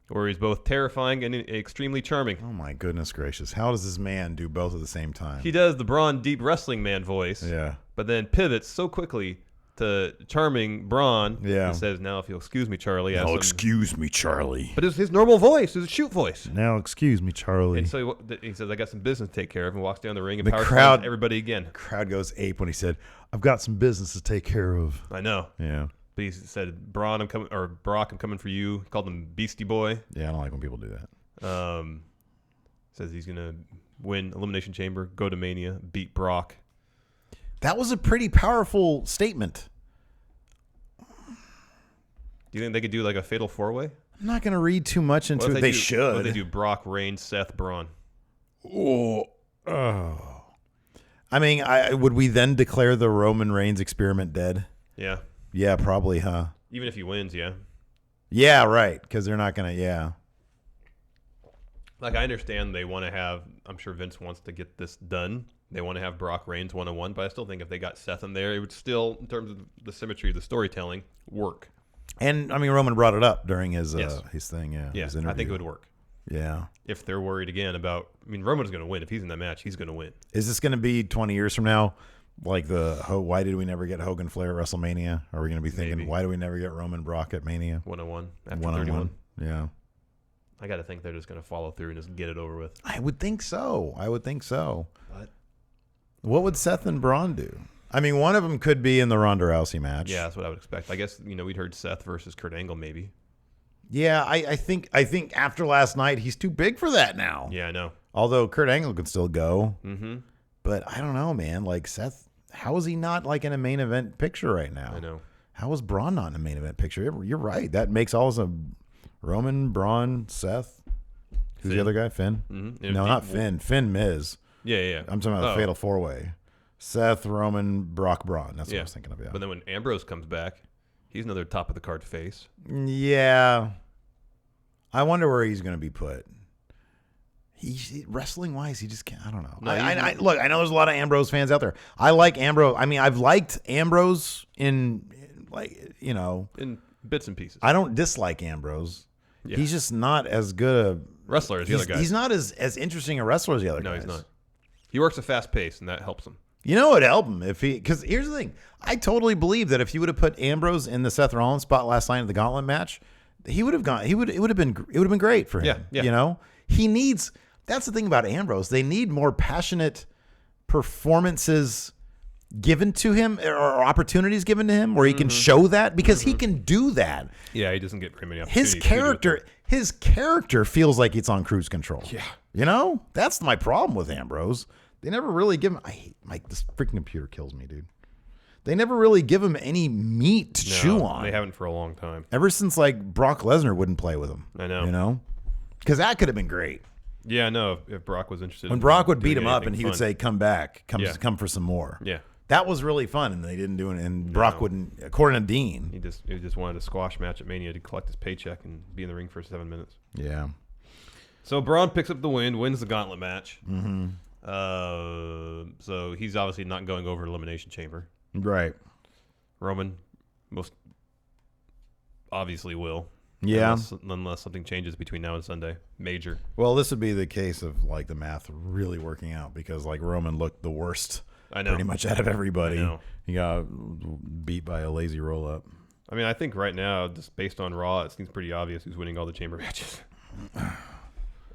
where he's both terrifying and extremely charming. Oh, my goodness gracious. How does this man do both at the same time? He does the Braun deep wrestling man voice. Yeah. But then pivots so quickly to charming Braun. Yeah. And says, now if you'll excuse me, Charlie. Now excuse me, Charlie. But it's his normal voice. It's a shoot voice. Now excuse me, Charlie. And so he says, I got some business to take care of, and walks down the ring and The power crowd- slams everybody again. The crowd goes ape when he said, I've got some business to take care of. I know. Yeah. But he said, Braun, I'm coming, or Brock, I'm coming for you. He called him Beastie Boy. Yeah, I don't like when people do that. Says he's going to win Elimination Chamber, go to Mania, beat Brock. That was a pretty powerful statement. Do you think they could do like a fatal 4-way? I'm not going to read too much into it. They should. What if they do Brock, Reigns, Seth, Braun? Oh. I mean, would we then declare the Roman Reigns experiment dead? Yeah. Yeah, probably, huh? Even if he wins, yeah. Yeah, right. Because they're not going to, yeah. Like, I understand they want to have, I'm sure Vince wants to get this done. They want to have Brock Reigns 1-on-1, but I still think if they got Seth in there, it would still, in terms of the symmetry of the storytelling, work. And, I mean, Roman brought it up during his thing, yeah. Yeah, his I think it would work. Yeah. If they're worried again about, I mean, Roman's going to win. If he's in that match, he's going to win. Is this going to be 20 years from now? Like why did we never get Hogan Flair at WrestleMania? Are we going to be thinking, Maybe. Why do we never get Roman Brock at Mania? 1-on-1 after 1-on-1. 31. Yeah. I got to think they're just going to follow through and just get it over with. I would think so. But What would Seth and Braun do? I mean, one of them could be in the Ronda Rousey match. Yeah, that's what I would expect. I guess we'd heard Seth versus Kurt Angle maybe. Yeah, I think after last night, he's too big for that now. Yeah, I know. Although Kurt Angle could still go. Mm-hmm. But I don't know, man. Like Seth, how is he not like in a main event picture right now? I know. How is Braun not in a main event picture? You're right. That makes all of Roman, Braun, Seth. Who's the other guy? Finn? Mm-hmm. No, not Finn. Finn Miz. Yeah. I'm talking about the Fatal 4-Way. Seth, Roman, Brock, Braun. That's what I was thinking of. Yeah. But then when Ambrose comes back, he's another top of the card face. Yeah. I wonder where he's going to be put. Wrestling wise, he just can't. I don't know. No, look, I know there's a lot of Ambrose fans out there. I like Ambrose. I mean, I've liked Ambrose in bits and pieces. I don't dislike Ambrose. Yeah. He's just not as good a wrestler as the other guys. He's not as interesting a wrestler as the other guys. No, he's not. He works a fast pace, and that helps him. You know what would help him because here's the thing. I totally believe that if you would have put Ambrose in the Seth Rollins spot last night in the Gauntlet match, he would have gone. It would have been great for him. Yeah. He needs. That's the thing about Ambrose. They need more passionate performances given to him or opportunities given to him where he can show that because he can do that. Yeah, he doesn't get very many opportunities. His character feels like it's on cruise control. Yeah. That's my problem with Ambrose. They never really give him. I hate this freaking computer kills me, dude. They never really give him any meat to chew on. They haven't for a long time. Ever since like Brock Lesnar wouldn't play with him. I know. Because that could have been great. Yeah, I know. If Brock was interested, When Brock would beat him up and he would say, "Come back, come for some more." Yeah, that was really fun, and they didn't do it. And Brock wouldn't, according to Dean, he just wanted a squash match at Mania to collect his paycheck and be in the ring for 7 minutes. Yeah. So Braun picks up the win, wins the Gauntlet match. Mm-hmm. So he's obviously not going over Elimination Chamber. Right. Roman most obviously will. Yeah. Unless something changes between now and Sunday. Major. Well, this would be the case of like the math really working out because like Roman looked the worst pretty much out of everybody. I know. He got beat by a lazy roll up. I mean, I think right now, just based on Raw, it seems pretty obvious who's winning all the chamber matches.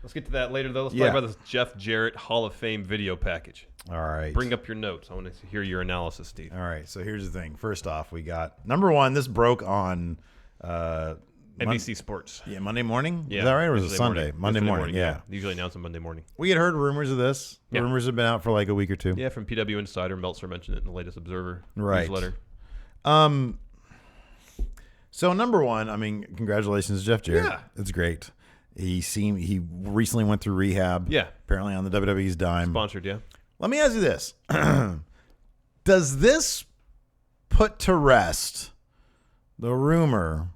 Let's get to that later, though. Let's talk about this Jeff Jarrett Hall of Fame video package. All right. Bring up your notes. I want to hear your analysis, Steve. All right. So here's the thing. First off, we got number one. This broke on NBC Sports. Yeah, Monday morning? Yeah. Is that right? Or was it Sunday? Monday morning, yeah. They usually announce on Monday morning. We had heard rumors of this. Yeah. Rumors have been out for like a week or two. Yeah, from PW Insider. Meltzer mentioned it in the latest Observer newsletter. So number one, I mean, congratulations, Jeff Jarrett. Yeah. It's great. He recently went through rehab. Yeah. Apparently on the WWE's dime. Sponsored, yeah. Let me ask you this. Does this put to rest the rumor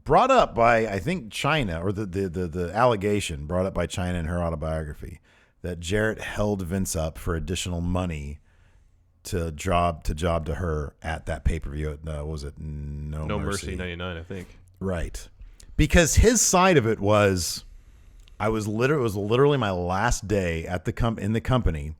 brought up by, I think, China, or the allegation brought up by China in her autobiography that Jarrett held Vince up for additional money to job to her at that pay-per-view at, what was it? No Mercy 99, I think. Right. Because his side of it was, it was literally my last day at in the company.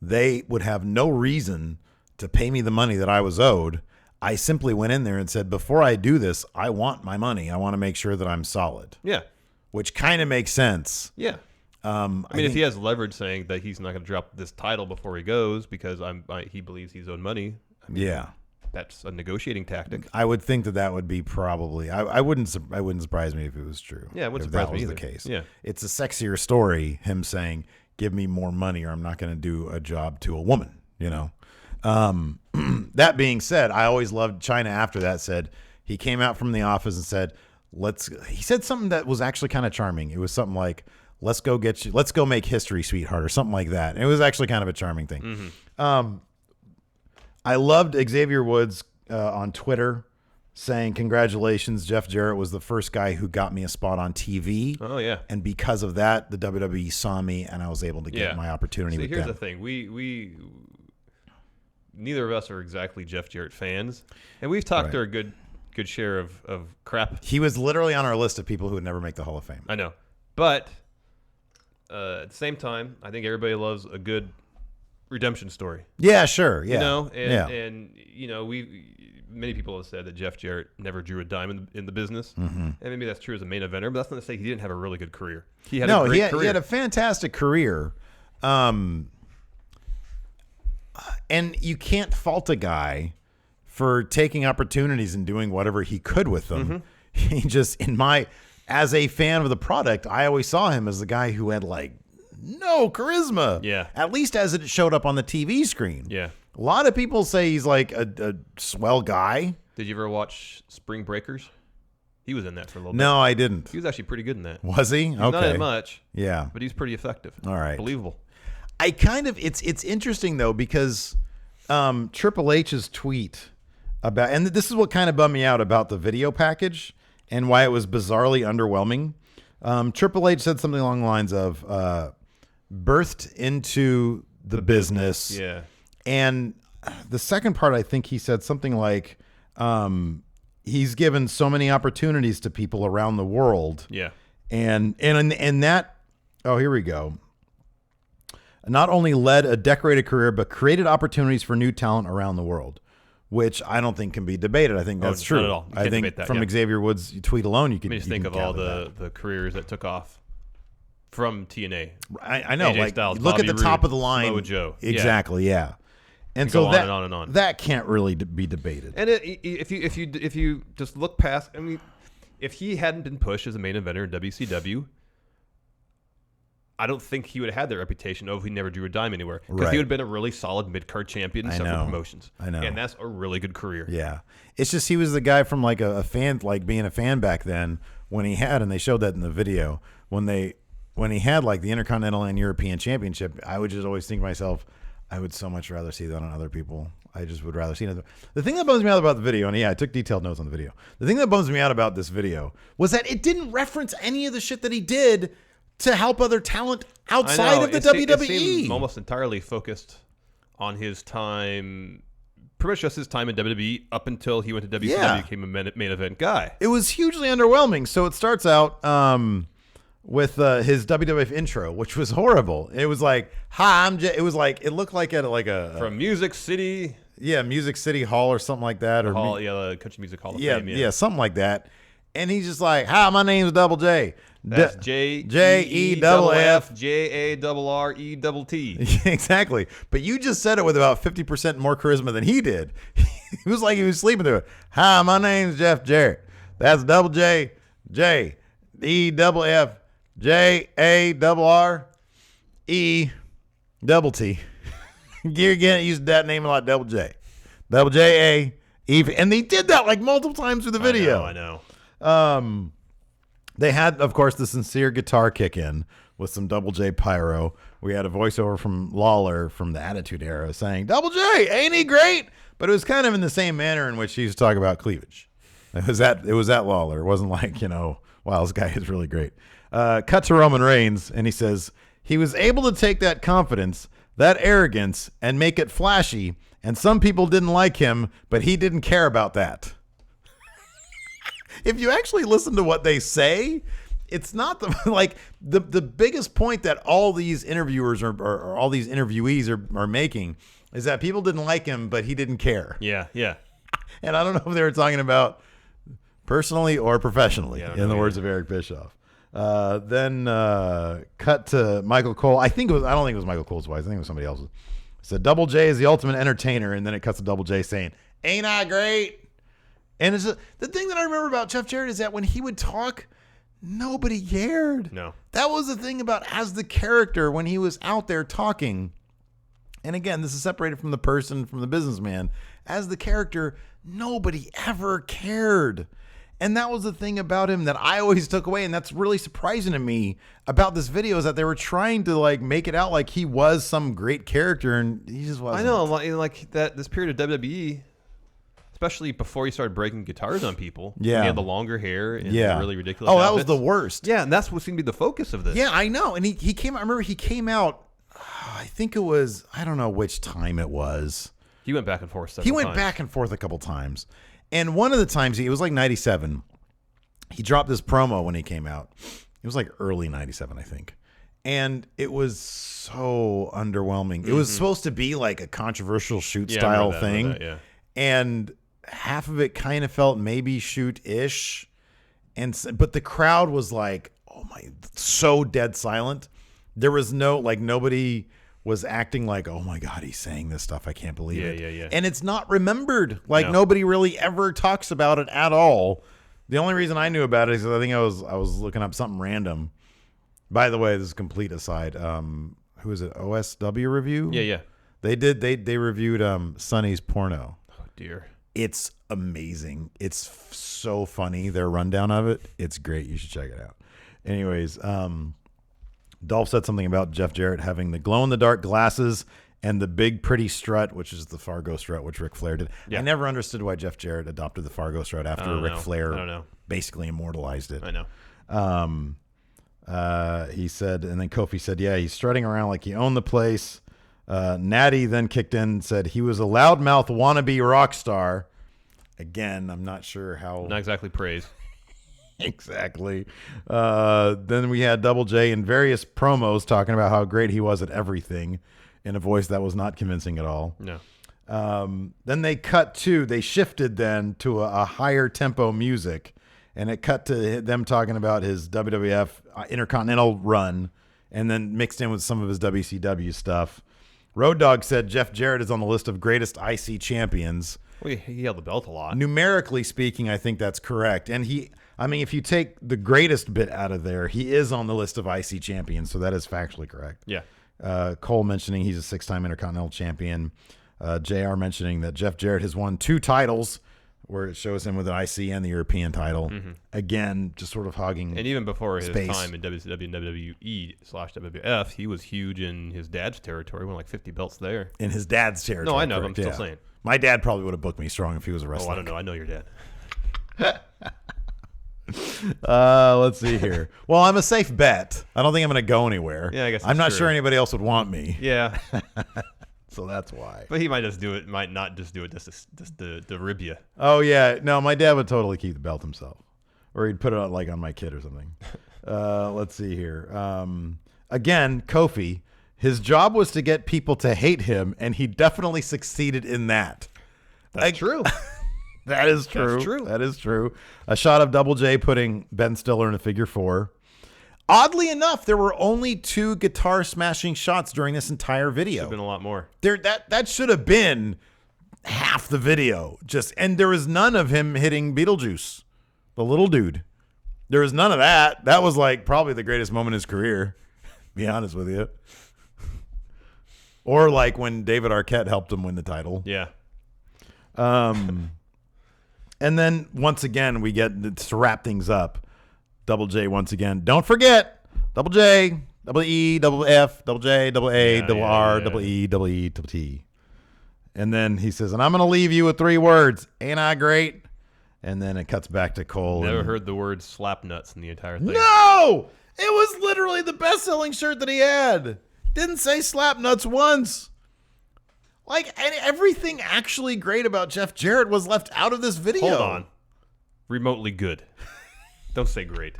They would have no reason to pay me the money that I was owed. I simply went in there and said, before I do this, I want my money. I want to make sure that I'm solid. Yeah. Which kind of makes sense. Yeah. I mean, if he has leverage saying that he's not going to drop this title before he goes because he believes he's owed money. I mean, yeah. That's a negotiating tactic. I would think that would be probably. I wouldn't surprise me if it was true. Yeah, it wouldn't surprise me either. If that was the case. Yeah. It's a sexier story, him saying, give me more money or I'm not going to do a job to a woman, you know. That being said, I always loved China after that. Said he came out from the office and said, he said something that was actually kind of charming. It was something like, let's go make history, sweetheart, or something like that. And it was actually kind of a charming thing. Mm-hmm. I loved Xavier Woods on Twitter saying, congratulations, Jeff Jarrett was the first guy who got me a spot on TV. Oh, yeah. And because of that, the WWE saw me and I was able to get my opportunity with them. Here's the thing. We neither of us are exactly Jeff Jarrett fans. And we've talked to a good share of crap. He was literally on our list of people who would never make the Hall of Fame. I know. But at the same time, I think everybody loves a good redemption story. Yeah, sure. Yeah. You know, and you know, many people have said that Jeff Jarrett never drew a dime in the business. Mm-hmm. And maybe that's true as a main eventer, but that's not to say he didn't have a really good career. He had a great career. He had a fantastic career. And you can't fault a guy for taking opportunities and doing whatever he could with them. He just, as a fan of the product, I always saw him as the guy who had like no charisma. Yeah. At least as it showed up on the TV screen. Yeah. A lot of people say he's like a swell guy. Did you ever watch Spring Breakers? He was in that for a little bit. No, I didn't. He was actually pretty good in that. Was he? He's Okay. not that much. Yeah. But he's pretty effective. All right. Believable. It's interesting though, because Triple H's tweet about, and this is what kind of bummed me out about the video package and why it was bizarrely underwhelming. Triple H said something along the lines of birthed into the business. Yeah. And the second part, I think he said something like, he's given so many opportunities to people around the world. Yeah. And that, oh, here we go. Not only led a decorated career, but created opportunities for new talent around the world, which I don't think can be debated. I think that's true. Not at all. You I can't think debate that, from yeah. Xavier Woods' tweet alone, you can Just think of all the careers that took off from TNA. I know. AJ Like, Styles, look Bobby at the top Roode, of the line. Samoa Joe. Exactly. Yeah. And Go so on that and on and on. that can't really be debated. And if you just look past, I mean, if he hadn't been pushed as a main eventer in WCW, I don't think he would have had that reputation if he never drew a dime anywhere. Because he would have been a really solid mid-card champion in several promotions. I know. And that's a really good career. Yeah. It's just he was the guy from like a fan, like being a fan back then when he had, and they showed that in the video, when he had like the Intercontinental and European Championship, I would just always think to myself, I would so much rather see that on other people. I just would rather see it. The thing that bums me out about the video, and yeah, I took detailed notes on the video. The thing that bums me out about this video was that it didn't reference any of the shit that he did to help other talent outside of the WWE. It seemed almost entirely focused on his time, pretty much just his time in WWE up until he went to WCW and became a main event guy. It was hugely underwhelming. So it starts out with his WWF intro, which was horrible. It was like, "Hi, I'm Jay." It was like, it looked like at like a from Music City, Music City Hall or something like that, or the Country Music Hall of Fame, something like that. And he's just like, "Hi, my name's Double J." That's J-E-double-F-J-A-double-R-E-double-T. Exactly. But you just said it with about 50% more charisma than he did. It was like he was sleeping through it. "Hi, my name's Jeff Jarrett. That's Double J, J, E, double F, J, A, double R, E, double T." You're getting used to that name a lot, Double J. Double J, A, E. And they did that like multiple times through the video. I know. They had, of course, the sincere guitar kick in with some Double J pyro. We had a voiceover from Lawler from the Attitude Era saying, "Double J, ain't he great?" But it was kind of in the same manner in which he used to talk about cleavage. It was that Lawler. It wasn't like, wow, this guy is really great. Cut to Roman Reigns, and he says, he was able to take that confidence, that arrogance, and make it flashy, and some people didn't like him, but he didn't care about that. If you actually listen to what they say, it's not the biggest point that all these interviewers or all these interviewees are making is that people didn't like him, but he didn't care. Yeah, yeah. And I don't know if they were talking about personally or professionally, in the words of Eric Bischoff. Then cut to Michael Cole. I don't think it was Michael Cole's wife. I think it was somebody else's. It said, "Double J is the ultimate entertainer," and then it cuts to Double J saying, "Ain't I great?" And the thing that I remember about Jeff Jarrett is that when he would talk, nobody cared. No. That was the thing about as the character when he was out there talking. And again, this is separated from the person, from the businessman. As the character, nobody ever cared. And that was the thing about him that I always took away. And that's really surprising to me about this video is that they were trying to like make it out like he was some great character and he just wasn't. I know, like that this period of WWE, especially before he started breaking guitars on people. Yeah. He had the longer hair and really ridiculous outfits. That was the worst. Yeah, and that's what seemed to be the focus of this. Yeah, I know. And he came out, I remember he came out, I think it was, I don't know which time it was. He went back and forth several times. He went back and forth a couple times. And one of the times, it was like 97, he dropped this promo when he came out. It was like early 97, I think. And it was so underwhelming. Mm-hmm. It was supposed to be like a controversial shoot style thing. Yeah. And half of it kind of felt maybe shoot-ish. But the crowd was like, oh my, so dead silent There was no, like, nobody was acting like, oh my God, he's saying this stuff. I can't believe it. Yeah. And it's not remembered. Like, No. nobody really ever talks about it at all. The only reason I knew about it is because I think I was looking up something random. By the way, this is a complete aside. Who is it? OSW Review? Yeah. They reviewed Sonny's porno. Oh, dear. It's amazing. It's so funny. Their rundown of it. It's great. You should check it out. Anyways, Dolph said something about Jeff Jarrett having the glow-in-the-dark glasses and the big pretty strut, which is the Fargo strut, which Ric Flair did. Yeah. I never understood why Jeff Jarrett adopted the Fargo strut after Ric Flair I don't know. basically immortalized it. I know. He said, and then Kofi said, yeah, he's strutting around like he owned the place. Natty then kicked in and said he was a loudmouth wannabe rock star. Again, I'm not sure how. Not exactly praise. Exactly. Then we had Double J in various promos talking about how great he was at everything in a voice that was not convincing at all. No. Then they shifted then to a higher tempo music, and it cut to them talking about his WWF Intercontinental run, and then mixed in with some of his WCW stuff. Road Dogg said Jeff Jarrett is on the list of greatest IC champions. Well, he held the belt a lot. Numerically speaking, I think that's correct. And if you take the greatest bit out of there, he is on the list of IC champions, so that is factually correct. Yeah. Cole mentioning he's a 6-time Intercontinental champion. JR mentioning that Jeff Jarrett has won 2 titles, where it shows him with an IC and the European title. Mm-hmm. Again, just sort of hogging. And even before his space. time in WCW and WWE/WWF, he was huge in his dad's territory, won like 50 belts there. In his dad's territory. No, I know, but I'm correct, still saying. My dad probably would have booked me strong if he was a wrestler. Oh, I don't know. I know your dad. Let's see here. Well, I'm a safe bet. I don't think I'm going to go anywhere. Yeah, I guess I'm that's not true. sure anybody else would want me. Yeah. So that's why. But he might just do it. Might not just do it just to rib you. Oh, yeah. No, my dad would totally keep the belt himself. Or he'd put it on, like, on my kid or something. Let's see here. Again, Kofi, his job was to get people to hate him, and he definitely succeeded in that. That's true. That is true. That's true. That is true. A shot of Double J putting Ben Stiller in a figure 4. Oddly enough, there were only 2 guitar smashing shots during this entire video. Should have been a lot more. That should have been half the video. And there was none of him hitting Beetlejuice, the little dude. There was none of that. That was like probably the greatest moment in his career. Be honest with you. Or like when David Arquette helped him win the title. Yeah. And then once again, we get to wrap things up. Double J once again. Don't forget, Double J, double E, double F, double J, double A, double R, double E, double T. And then he says, and I'm going to leave you with 3 words. Ain't I great? And then it cuts back to Cole. Never heard the word slap nuts in the entire thing. No! It was literally the best-selling shirt that he had. Didn't say slap nuts once. Like, and everything actually great about Jeff Jarrett was left out of this video. Hold on. Remotely good. Don't say great.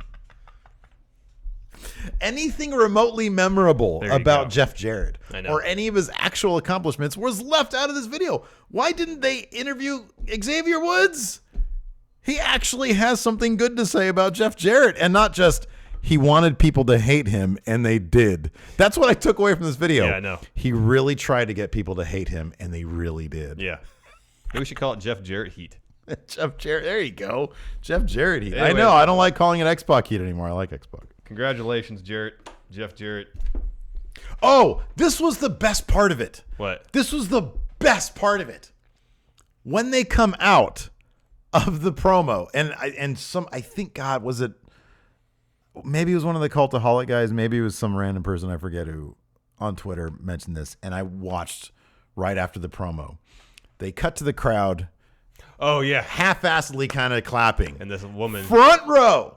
Anything remotely memorable about go. Jeff Jarrett I know. or any of his actual accomplishments was left out of this video. Why didn't they interview Xavier Woods? He actually has something good to say about Jeff Jarrett, and not just he wanted people to hate him, and they did. That's what I took away from this video. Yeah, I know. He really tried to get people to hate him, and they really did. Yeah. Maybe we should call it Jeff Jarrett Heat. Jeff Jarrett, there you go. Jeff Jarrett heat. Anyway. I know, I don't like calling it X-Pac heat anymore. I like X-Pac. Congratulations, Jeff Jarrett. Oh, this was the best part of it. What? This was the best part of it. When they come out of the promo, I think, God, was it, maybe it was one of the Cultaholic guys, maybe it was some random person, I forget who, on Twitter mentioned this, and I watched right after the promo. They cut to the crowd. Oh, yeah. Half-assedly kind of clapping. And this woman. Front row,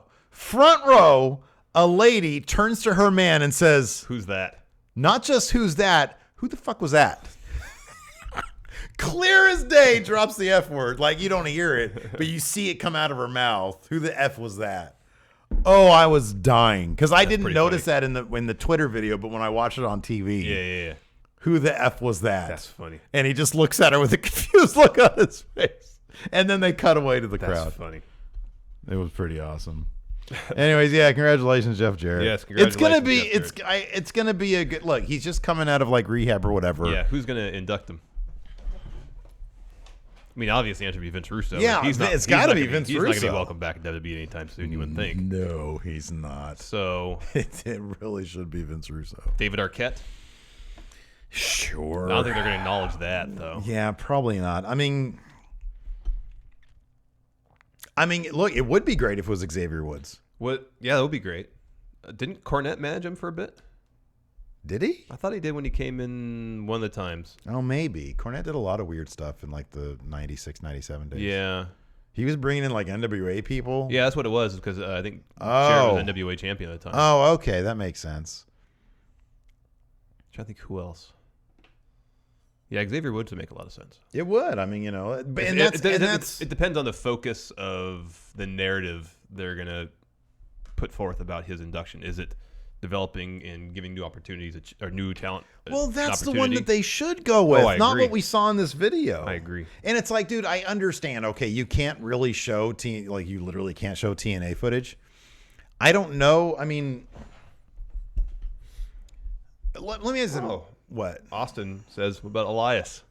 a lady turns to her man and says, Who's that? not just who's that, who the fuck was that? Clear as day drops the F word. Like, you don't hear it, but you see it come out of her mouth. Who the F was that? Oh, I was dying. Because I didn't notice that in the Twitter video, but when I watched it on TV. Yeah. Who the F was that? That's funny. And he just looks at her with a confused look on his face. And then they cut away to the crowd. That's funny. It was pretty awesome. Anyways, yeah, congratulations, Jeff Jarrett. Yes, It's gonna congratulations, be Jeff it's gonna be a good look. He's just coming out of like rehab or whatever. Yeah, who's going to induct him? I mean, obviously, the answer would be Vince Russo. Yeah, it's got to be Vince Russo. He's not going to be welcome back at WWE anytime soon, you would think. No, he's not. So It really should be Vince Russo. David Arquette. Sure. I don't think they're going to acknowledge that, though. Yeah, probably not. I mean, look, it would be great if it was Xavier Woods. What? Yeah, that would be great. Didn't Cornette manage him for a bit? Did he? I thought he did when he came in one of the times. Oh, maybe. Cornette did a lot of weird stuff in like the 96, 97 days. Yeah. He was bringing in like NWA people. Yeah, that's what it was, because I think Jarrett was NWA champion at the time. Oh, okay. That makes sense. I'm trying to think who else. Yeah, Xavier Woods would make a lot of sense. It would. I mean, you know, It depends on the focus of the narrative they're going to put forth about his induction. Is it developing and giving new opportunities or new talent? Well, that's the one that they should go with, not what we saw in this video. I agree. And it's like, dude, I understand. Okay, you can't really show you literally can't show TNA footage. I don't know. I mean, let me ask you. What? Austin says about Elias,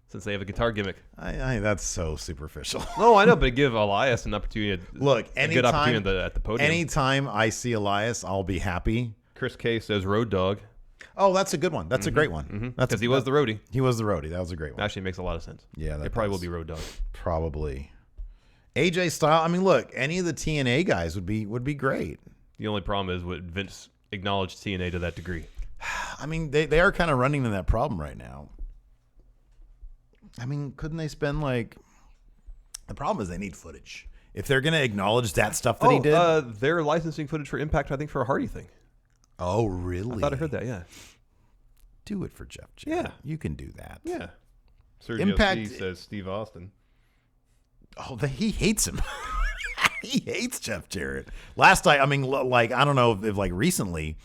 since they have a guitar gimmick. That's so superficial. No, I know, but give Elias an opportunity. Look, a good opportunity at the podium. Anytime I see Elias, I'll be happy. Chris K says Road Dogg. Oh, that's a good one. That's a great one. Because he was the roadie. He was the roadie. That was a great one. Actually makes a lot of sense. Yeah, it probably will be Road Dogg. Probably. AJ Styles. I mean, look, any of the TNA guys would be great. The only problem is would Vince acknowledge TNA to that degree? I mean, they are kind of running into that problem right now. I mean, couldn't they spend like... The problem is they need footage. If they're going to acknowledge that stuff that he did... They're licensing footage for Impact, I think, for a Hardy thing. Oh, really? I thought I heard that, yeah. Do it for Jeff Jarrett. Yeah. You can do that. Yeah. Sergio Impact C says Steve Austin. Oh, he hates him. He hates Jeff Jarrett. Last night, I mean, like, I don't know if like recently...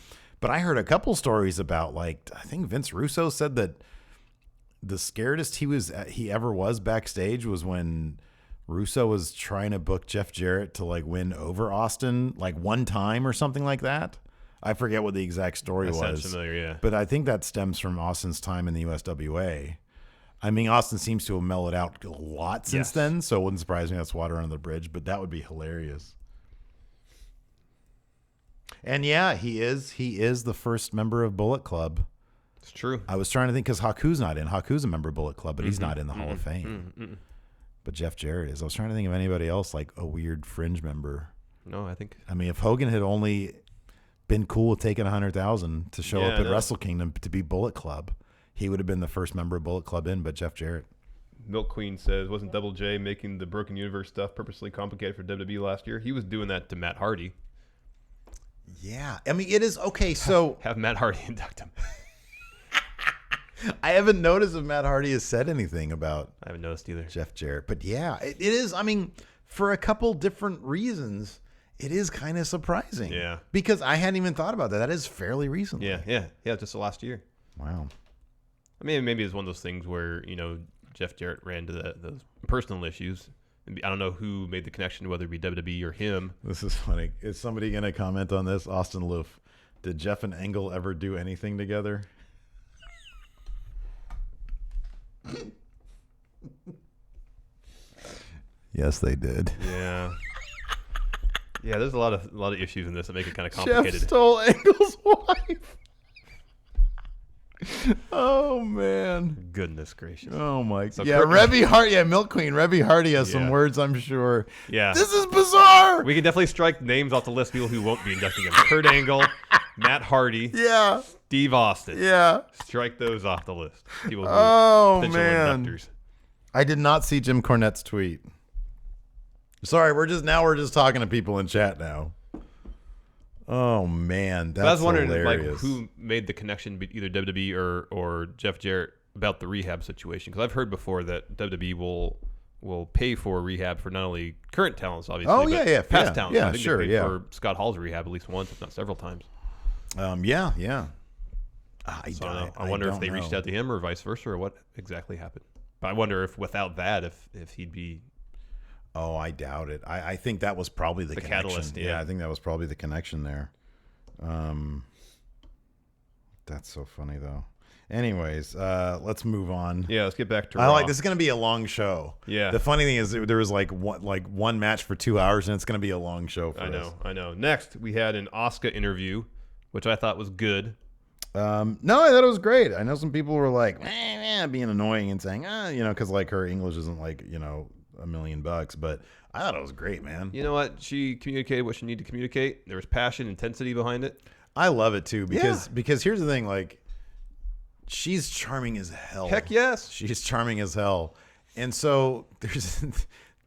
But I heard a couple stories about, like, I think Vince Russo said that the scaredest he ever was backstage was when Russo was trying to book Jeff Jarrett to like win over Austin like one time or something like that. I forget what the exact story was. Sounds familiar, yeah. But I think that stems from Austin's time in the USWA. I mean, Austin seems to have mellowed out a lot since then, so it wouldn't surprise me that's water under the bridge. But that would be hilarious. And yeah, he is the first member of Bullet Club. It's true. I was trying to think because Haku's not in. Haku's a member of Bullet Club, but he's not in the Hall of Fame. But Jeff Jarrett is. I was trying to think of anybody else like a weird fringe member. No, I mean, if Hogan had only been cool with taking $100,000 to show up at Wrestle Kingdom to be Bullet Club, he would have been the first member of Bullet Club in. But Jeff Jarrett. Milk Queen says, wasn't Double J making the Broken Universe stuff purposely complicated for WWE last year? He was doing that to Matt Hardy. Yeah, I mean, it is okay. So have Matt Hardy induct him. I haven't noticed if Matt Hardy has said anything about. I haven't noticed either. Jeff Jarrett, but yeah, it is. I mean, for a couple different reasons, it is kind of surprising. Yeah, because I hadn't even thought about that. That is fairly recent. Yeah, just the last year. Wow. I mean, maybe it's one of those things where Jeff Jarrett ran to those personal issues. I don't know who made the connection, whether it be WWE or him. This is funny. Is somebody going to comment on this? Austin Loof. Did Jeff and Engel ever do anything together? Yes, they did. Yeah. Yeah, there's a lot of issues in this that make it kind of complicated. Jeff stole Engel's wife. Oh man! Goodness gracious! Oh my! So yeah, Revy Hardy. Yeah, Milk Queen. Revy Hardy has some words, I'm sure. Yeah, this is bizarre. We can definitely strike names off the list. People who won't be inducting him: Kurt Angle, Matt Hardy. Yeah. Steve Austin. Yeah. Strike those off the list. People who potential inductors. I did not see Jim Cornette's tweet. Sorry, we're just talking to people in chat now. Oh man, that's hilarious. I was wondering like who made the connection either WWE or Jeff Jarrett about the rehab situation, because I've heard before that WWE will pay for rehab for not only current talents, obviously, but past talents. Yeah, I think they paid for Scott Hall's rehab at least once, if not several times. Yeah. I wonder if they reached out to him or vice versa, or what exactly happened. But I wonder if without that, if he'd be Oh, I doubt it. I think that was probably the connection. Catalyst. Yeah, I think that was probably the connection there. That's so funny though. Anyways, let's move on. Yeah, let's get back to Raw. This is going to be a long show. Yeah. The funny thing is there was like one match for 2 hours, and it's going to be a long show for us. I know. Next, we had an Asuka interview, which I thought was good. No, I thought it was great. I know some people were like, being annoying and saying, because like her English isn't like, $1 million, but I thought it was great, man. You know what? She communicated what she needed to communicate. There was passion, intensity behind it. I love it too because here's the thing, like, she's charming as hell. Heck yes. She's charming as hell. And so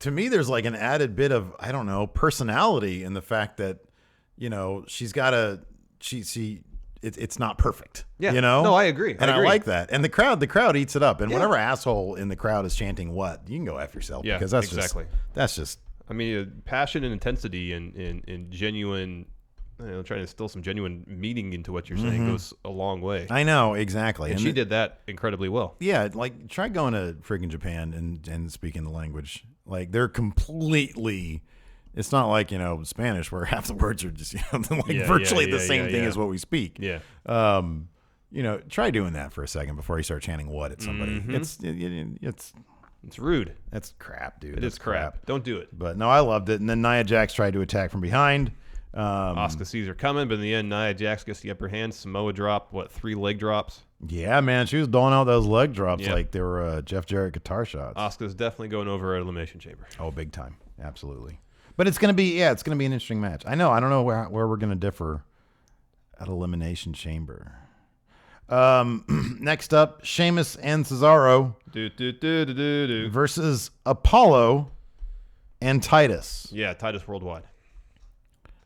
to me, there's like an added bit of, I don't know, personality in the fact that, she's got it's not perfect. Yeah. No, I agree. And I like that. And the crowd eats it up. And whatever asshole in the crowd is chanting what, you can go F yourself. Yeah, because that's exactly. just. I mean, passion and intensity and genuine, trying to instill some genuine meaning into what you're saying goes a long way. I know, exactly. And she did that incredibly well. Yeah, like try going to freaking Japan and speaking the language. Like they're completely. It's not like Spanish where half the words are just virtually the same thing as what we speak. Yeah. Try doing that for a second before you start chanting what at somebody. It's rude. That's crap, dude. It is crap. Don't do it. But no, I loved it. And then Nia Jax tried to attack from behind. Asuka sees her coming, but in the end, Nia Jax gets the upper hand. Samoa drop, 3 leg drops? Yeah, man, she was doling out those leg drops like they were Jeff Jarrett guitar shots. Asuka's definitely going over at Elimination Chamber. Oh, big time, absolutely. But it's gonna be an interesting match. I don't know where we're gonna differ at Elimination Chamber. Next up, Sheamus and Cesaro versus Apollo and Titus. Yeah, Titus Worldwide.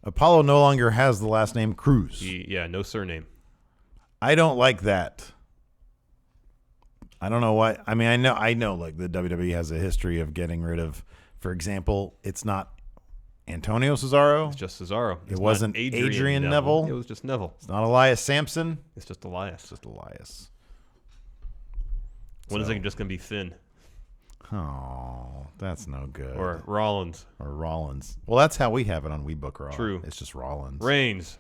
Apollo no longer has the last name Cruz. No surname. I don't like that. I don't know why. I mean, I know like the WWE has a history of getting rid of, for example, it's not Antonio Cesaro. It's just Cesaro. It wasn't Adrian Neville. It was just Neville. It's not Elias Sampson. It's just Elias. It's just Elias. When is it just going to be Finn? Oh, that's no good. Or Rollins. Well, that's how we have it on We Book Raw. True. It's just Rollins. Reigns.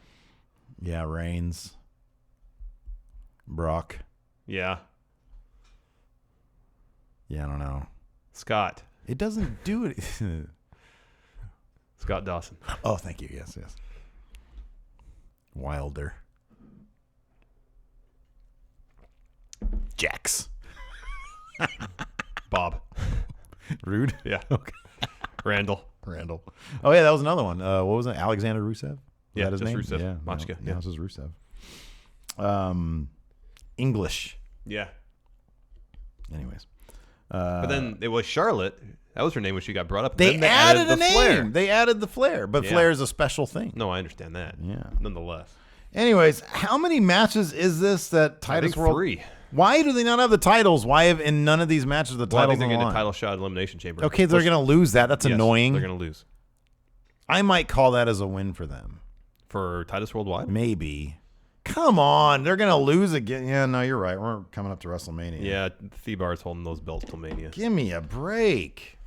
Yeah, Reigns. Brock. Yeah. Yeah, I don't know. Scott. It doesn't do it. Scott Dawson. Oh, thank you. Yes. Wilder. Jax. Bob. Rude? Yeah. Okay. Randall. Oh, yeah, that was another one. What was it? Alexander Rusev? Was yeah, that his name? Rusev. Yeah. Machka. Yeah, this is Rusev. English. Yeah. Anyways. But then it was Charlotte. That was her name when she got brought up. They added a name. Flair. They added the Flair. But Flair is a special thing. No, I understand that. Yeah. Nonetheless. Anyways, how many matches is this that Titus I think World? 3. Why do they not have the titles? Why have in none of these matches the I titles think they're on the getting a line? title shot at Elimination Chamber. Okay, they're going to lose that. That's annoying. They're going to lose. I might call that as a win for them. For Titus Worldwide? Maybe. Come on. They're going to lose again. Yeah, no, you're right. We're coming up to WrestleMania. Yeah, Thebar's holding those belts till Mania. Give me a break.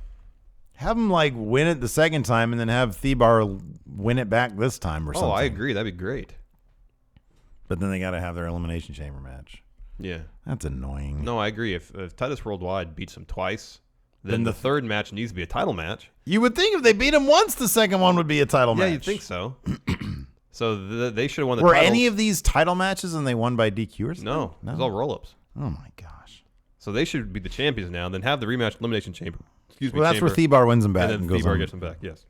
Have them win it the second time and then have Thebar win it back this time or something. Oh, I agree. That'd be great. But then they got to have their Elimination Chamber match. Yeah. That's annoying. No, I agree. If Titus Worldwide beats him twice, then the third match needs to be a title match. You would think if they beat him once, the second one would be a title match. Yeah, you'd think so. So they should have won the Were titles. any of these title matches and they won by DQ or something? No. It was all roll-ups. Oh, my gosh. So they should be the champions now, and then have the rematch Elimination Chamber. Well, that's where Thebar wins them back. And then goes Thebar on. gets them back, yes.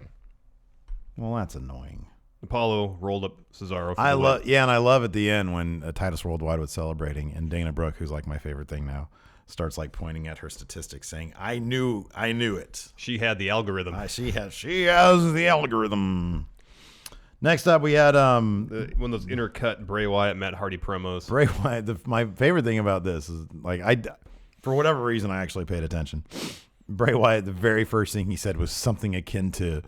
Well, that's annoying. Apollo rolled up Cesaro. I love, and I love at the end when Titus Worldwide was celebrating, and Dana Brooke, who's my favorite thing now, starts pointing at her statistics, saying, "I knew it. She had the algorithm. She has the algorithm." Next up, we had one of those intercut Bray Wyatt, Matt Hardy promos. Bray Wyatt. My favorite thing about this is for whatever reason, I actually paid attention. Bray Wyatt, the very first thing he said was something akin to,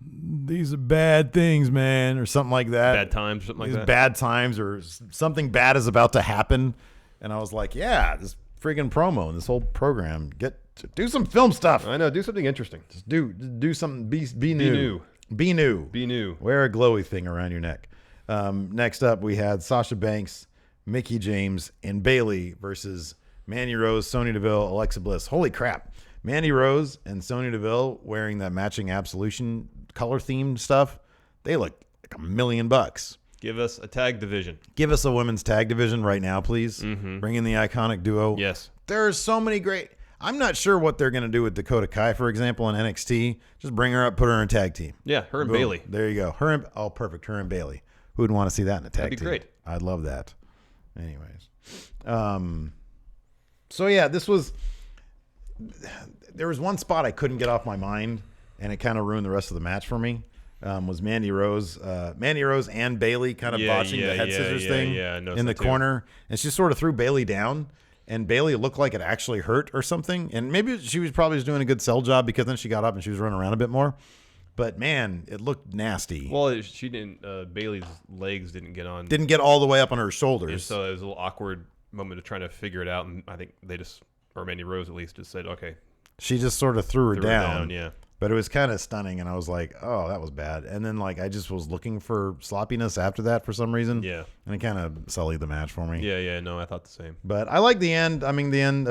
"These are bad things, man," or something like that. Bad times, something like that. Bad times, or something bad is about to happen. And I was like, yeah, this friggin' promo and this whole program, get Do some film stuff. I know. Do something interesting. Just do something. Be new. new. Be new. Be new. Wear a glowy thing around your neck. Next up, we had Sasha Banks, Mickie James, and Bayley versus Mandy Rose, Sonya Deville, Alexa Bliss. Holy crap. Mandy Rose and Sonya Deville wearing that matching Absolution color-themed stuff. They look like $1 million. Give us a tag division. Give us a women's tag division right now, please. Bring in the iconic duo. Yes. There's so many great... I'm not sure what they're going to do with Dakota Kai, for example, in NXT. Just bring her up, put her in a tag team. Yeah, her and Boom. Bayley. There you go. Perfect. Her and Bayley. Who would want to see that in a tag team? That'd be great. I'd love that. Anyways. So, yeah, this was... There was one spot I couldn't get off my mind, and it kind of ruined the rest of the match for me. Was Mandy Rose and Bayley kind of botching the head scissors thing in the corner. And she sort of threw Bayley down, and Bayley looked like it actually hurt or something. And maybe she was probably just doing a good sell job because then she got up and she was running around a bit more. But, man, it looked nasty. Well, she didn't. Bayley's legs didn't get on. Didn't get all the way up on her shoulders. And so it was a little awkward moment of trying to figure it out. And I think they just, or Mandy Rose at least, just said, okay. She just sort of threw her down. Yeah. But it was kind of stunning, and I was like, oh, that was bad. And then, like, I just was looking for sloppiness after that for some reason. Yeah. And it kind of sullied the match for me. Yeah, no, I thought the same. But I like the end. I mean, the end,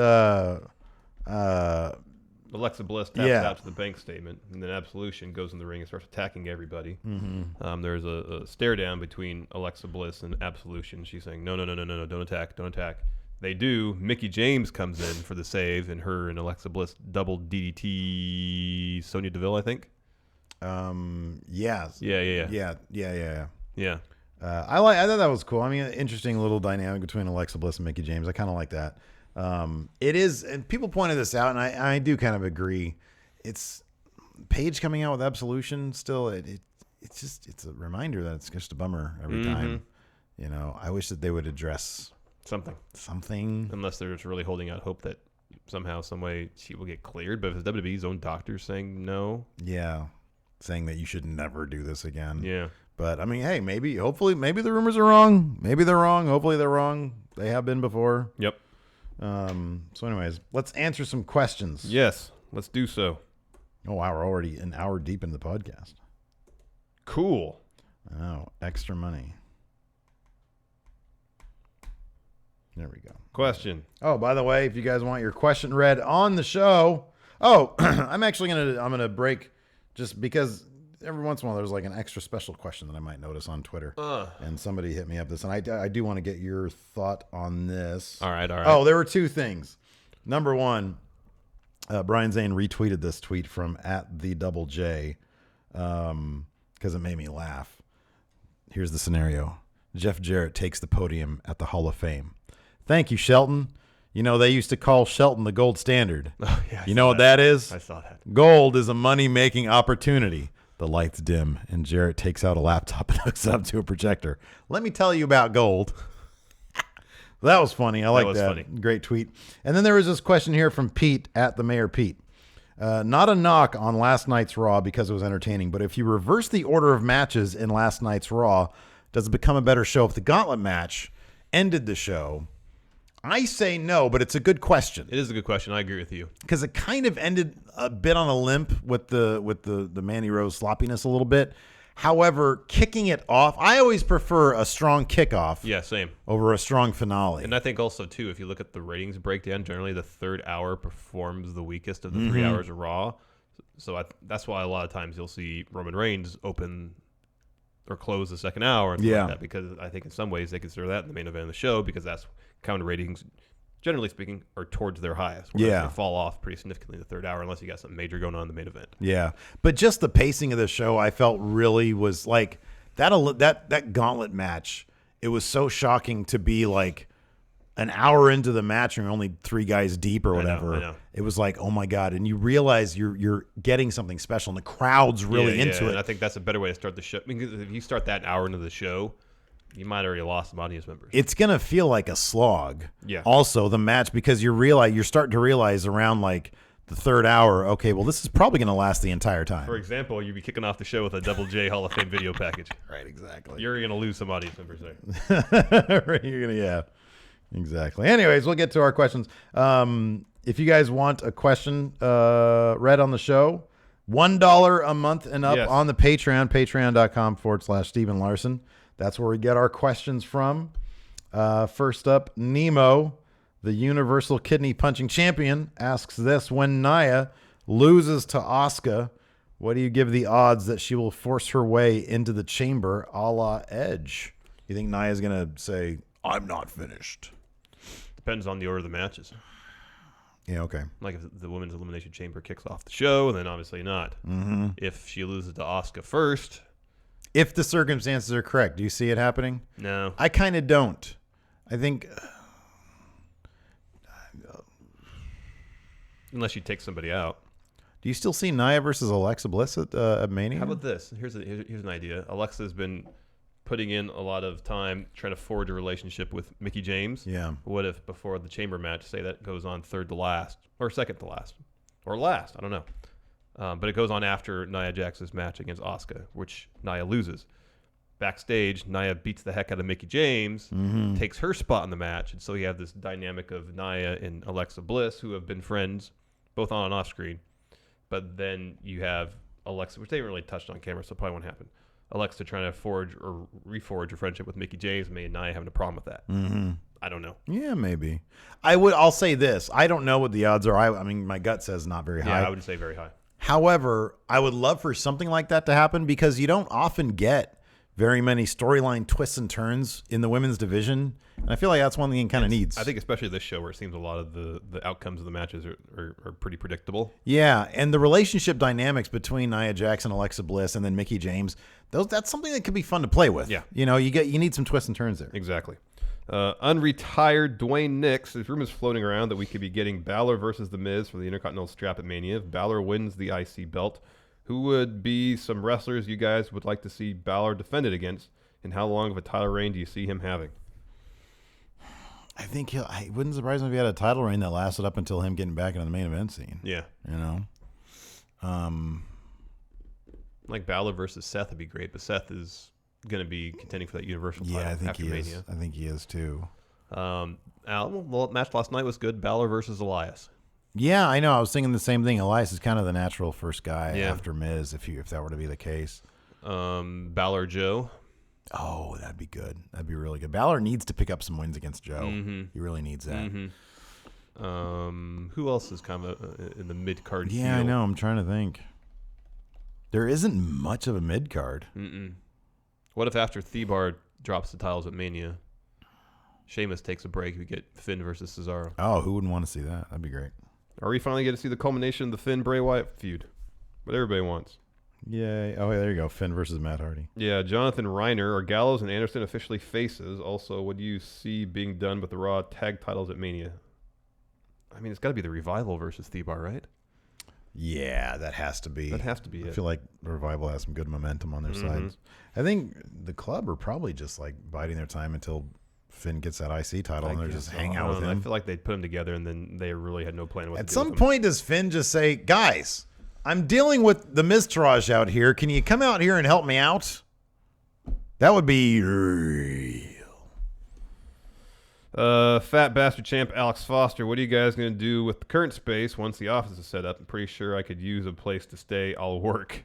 Alexa Bliss taps out to the bank statement, and then Absolution goes in the ring and starts attacking everybody. There's a stare down between Alexa Bliss and Absolution. She's saying, no, don't attack. They do. Mickie James comes in for the save, and her and Alexa Bliss double DDT Sonya Deville, I think. Yes. Yeah. I thought that was cool. I mean, an interesting little dynamic between Alexa Bliss and Mickie James. I kind of like that. It is, and people pointed this out, and I do kind of agree. It's Paige coming out with Absolution still. It's a reminder that it's just a bummer every time. You know, I wish that they would address something. Unless they're just really holding out hope that somehow, some way, she will get cleared. But if it's WWE's own doctor saying no, saying that you should never do this again. Yeah. But I mean, hey, maybe the rumors are wrong. Maybe they're wrong. Hopefully they're wrong. They have been before. Yep. So anyways, let's answer some questions. Yes, let's do so. Oh, wow, we're already an hour deep in the podcast. Cool. Oh, extra money. There we go. Question. Oh, by the way, if you guys want your question read on the show, I'm gonna break just because every once in a while there's like an extra special question that I might notice on Twitter. And somebody hit me up this, and I do want to get your thought on this. All right. Oh, there were two things. Number one, Brian Zane retweeted this tweet from @the_J because it made me laugh. Here's the scenario. Jeff Jarrett takes the podium at the Hall of Fame. Thank you, Shelton. You know, they used to call Shelton the gold standard. Oh, yeah, you know what that is? I saw that. Gold is a money-making opportunity. The lights dim, and Jarrett takes out a laptop and hooks it up to a projector. Let me tell you about gold. That was funny. I like that. Funny. Great tweet. And then there was this question here from Pete @theMayorPete. Not a knock on last night's Raw because it was entertaining, but if you reverse the order of matches in last night's Raw, does it become a better show? If the Gauntlet match ended the show, I say no, but it's a good question. It is a good question. I agree with you. Because it kind of ended a bit on a limp with the Mandy Rose sloppiness a little bit. However, kicking it off, I always prefer a strong kickoff. Yeah, same. Over a strong finale. And I think also, too, if you look at the ratings breakdown, generally the third hour performs the weakest of the 3 hours of Raw. So that's why a lot of times you'll see Roman Reigns open or close the second hour and stuff like that, because I think in some ways they consider that in the main event of the show because that's counter ratings, generally speaking, are towards their highest. Whereas they fall off pretty significantly in the third hour unless you got something major going on in the main event. Yeah, but just the pacing of the show, I felt really was like that Gauntlet match. It was so shocking to be like an hour into the match and you're only 3 guys deep or whatever. I know. It was like, oh my God, and you realize you're getting something special, and the crowd's really into it. And I think that's a better way to start the show. Because if you start that hour into the show, you might already lost some audience members. It's going to feel like a slog. Yeah. Also, the match, because you're starting to realize around like the third hour, okay, well, this is probably going to last the entire time. For example, you'd be kicking off the show with a Double J Hall of Fame video package. Right, exactly. You're going to lose some audience members there. You're going to, Exactly. Anyways, we'll get to our questions. If you guys want a question read on the show, $1 a month and up on the Patreon, patreon.com/Stephen Larson. That's where we get our questions from. First up, Nemo, the Universal Kidney Punching Champion, asks this: when Nia loses to Asuka, what do you give the odds that she will force her way into the chamber a la Edge? You think Nia's going to say, I'm not finished? Depends on the order of the matches. Yeah, okay. Like if the Women's Elimination Chamber kicks off the show, then obviously not. Mm-hmm. If she loses to Asuka first. If the circumstances are correct, do you see it happening? No. I kind of don't. I think... unless you take somebody out. Do you still see Nia versus Alexa Bliss at Mania? How about this? Here's an idea. Alexa's been putting in a lot of time trying to forge a relationship with Mickie James. Yeah. What if before the chamber match, say that goes on third to last, or second to last, or last? I don't know. But it goes on after Nia Jax's match against Asuka, which Nia loses. Backstage, Nia beats the heck out of Mickie James, takes her spot in the match, and so you have this dynamic of Nia and Alexa Bliss, who have been friends, both on and off screen. But then you have Alexa, which they haven't really touched on camera, so it probably won't happen. Alexa trying to forge or reforge a friendship with Mickie James, and Nia having a problem with that. Mm-hmm. I don't know. Yeah, maybe. I'll say this. I don't know what the odds are. I mean, my gut says not very high. Yeah, I would say very high. However, I would love for something like that to happen because you don't often get very many storyline twists and turns in the women's division. And I feel like that's one thing it kind of needs. I think especially this show where it seems a lot of the outcomes of the matches are pretty predictable. Yeah, and the relationship dynamics between Nia Jax and Alexa Bliss and then Mickie James, that's something that could be fun to play with. Yeah. You know, you need some twists and turns there. Exactly. Unretired Dwayne Nix. There's rumors floating around that we could be getting Balor versus The Miz for the Intercontinental strap at Mania. If Balor wins the IC belt, who would be some wrestlers you guys would like to see Balor defended against, and how long of a title reign do you see him having? I think it wouldn't surprise me if he had a title reign that lasted up until him getting back into the main event scene. Yeah. You know? Like Balor versus Seth would be great, but Seth is going to be contending for that Universal title after Mania. I think he is too. The match last night was good. Balor versus Elias. Yeah, I know. I was thinking the same thing. Elias is kind of the natural first guy after Miz, if that were to be the case. Balor Joe. Oh, that'd be good. That'd be really good. Balor needs to pick up some wins against Joe. Mm-hmm. He really needs that. Mm-hmm. Who else is kind of in the mid card? Yeah, I know. I'm trying to think. There isn't much of a mid card. What if after Thebar drops the titles at Mania, Sheamus takes a break? We get Finn versus Cesaro. Oh, who wouldn't want to see that? That'd be great. Are we finally going to see the culmination of the Finn Bray Wyatt feud? What everybody wants. Yay. Oh, there you go. Finn versus Matt Hardy. Yeah, Jonathan Reiner. Are Gallows and Anderson officially faces? Also, what do you see being done with the Raw tag titles at Mania? I mean, it's got to be the Revival versus Thebar, right? Yeah, that has to be. That has to be I feel like the Revival has some good momentum on their sides. I think the club are probably just like biding their time until Finn gets that IC title and they're just hang out with him. I feel like they'd put them together and then they really had no plan what to do. At some point, does Finn just say, guys, I'm dealing with the Miztourage out here. Can you come out here and help me out? That would be real. Fat Bastard Champ Alex Foster. What are you guys going to do with the current space once the office is set up? I'm pretty sure I could use a place to stay. I'll work.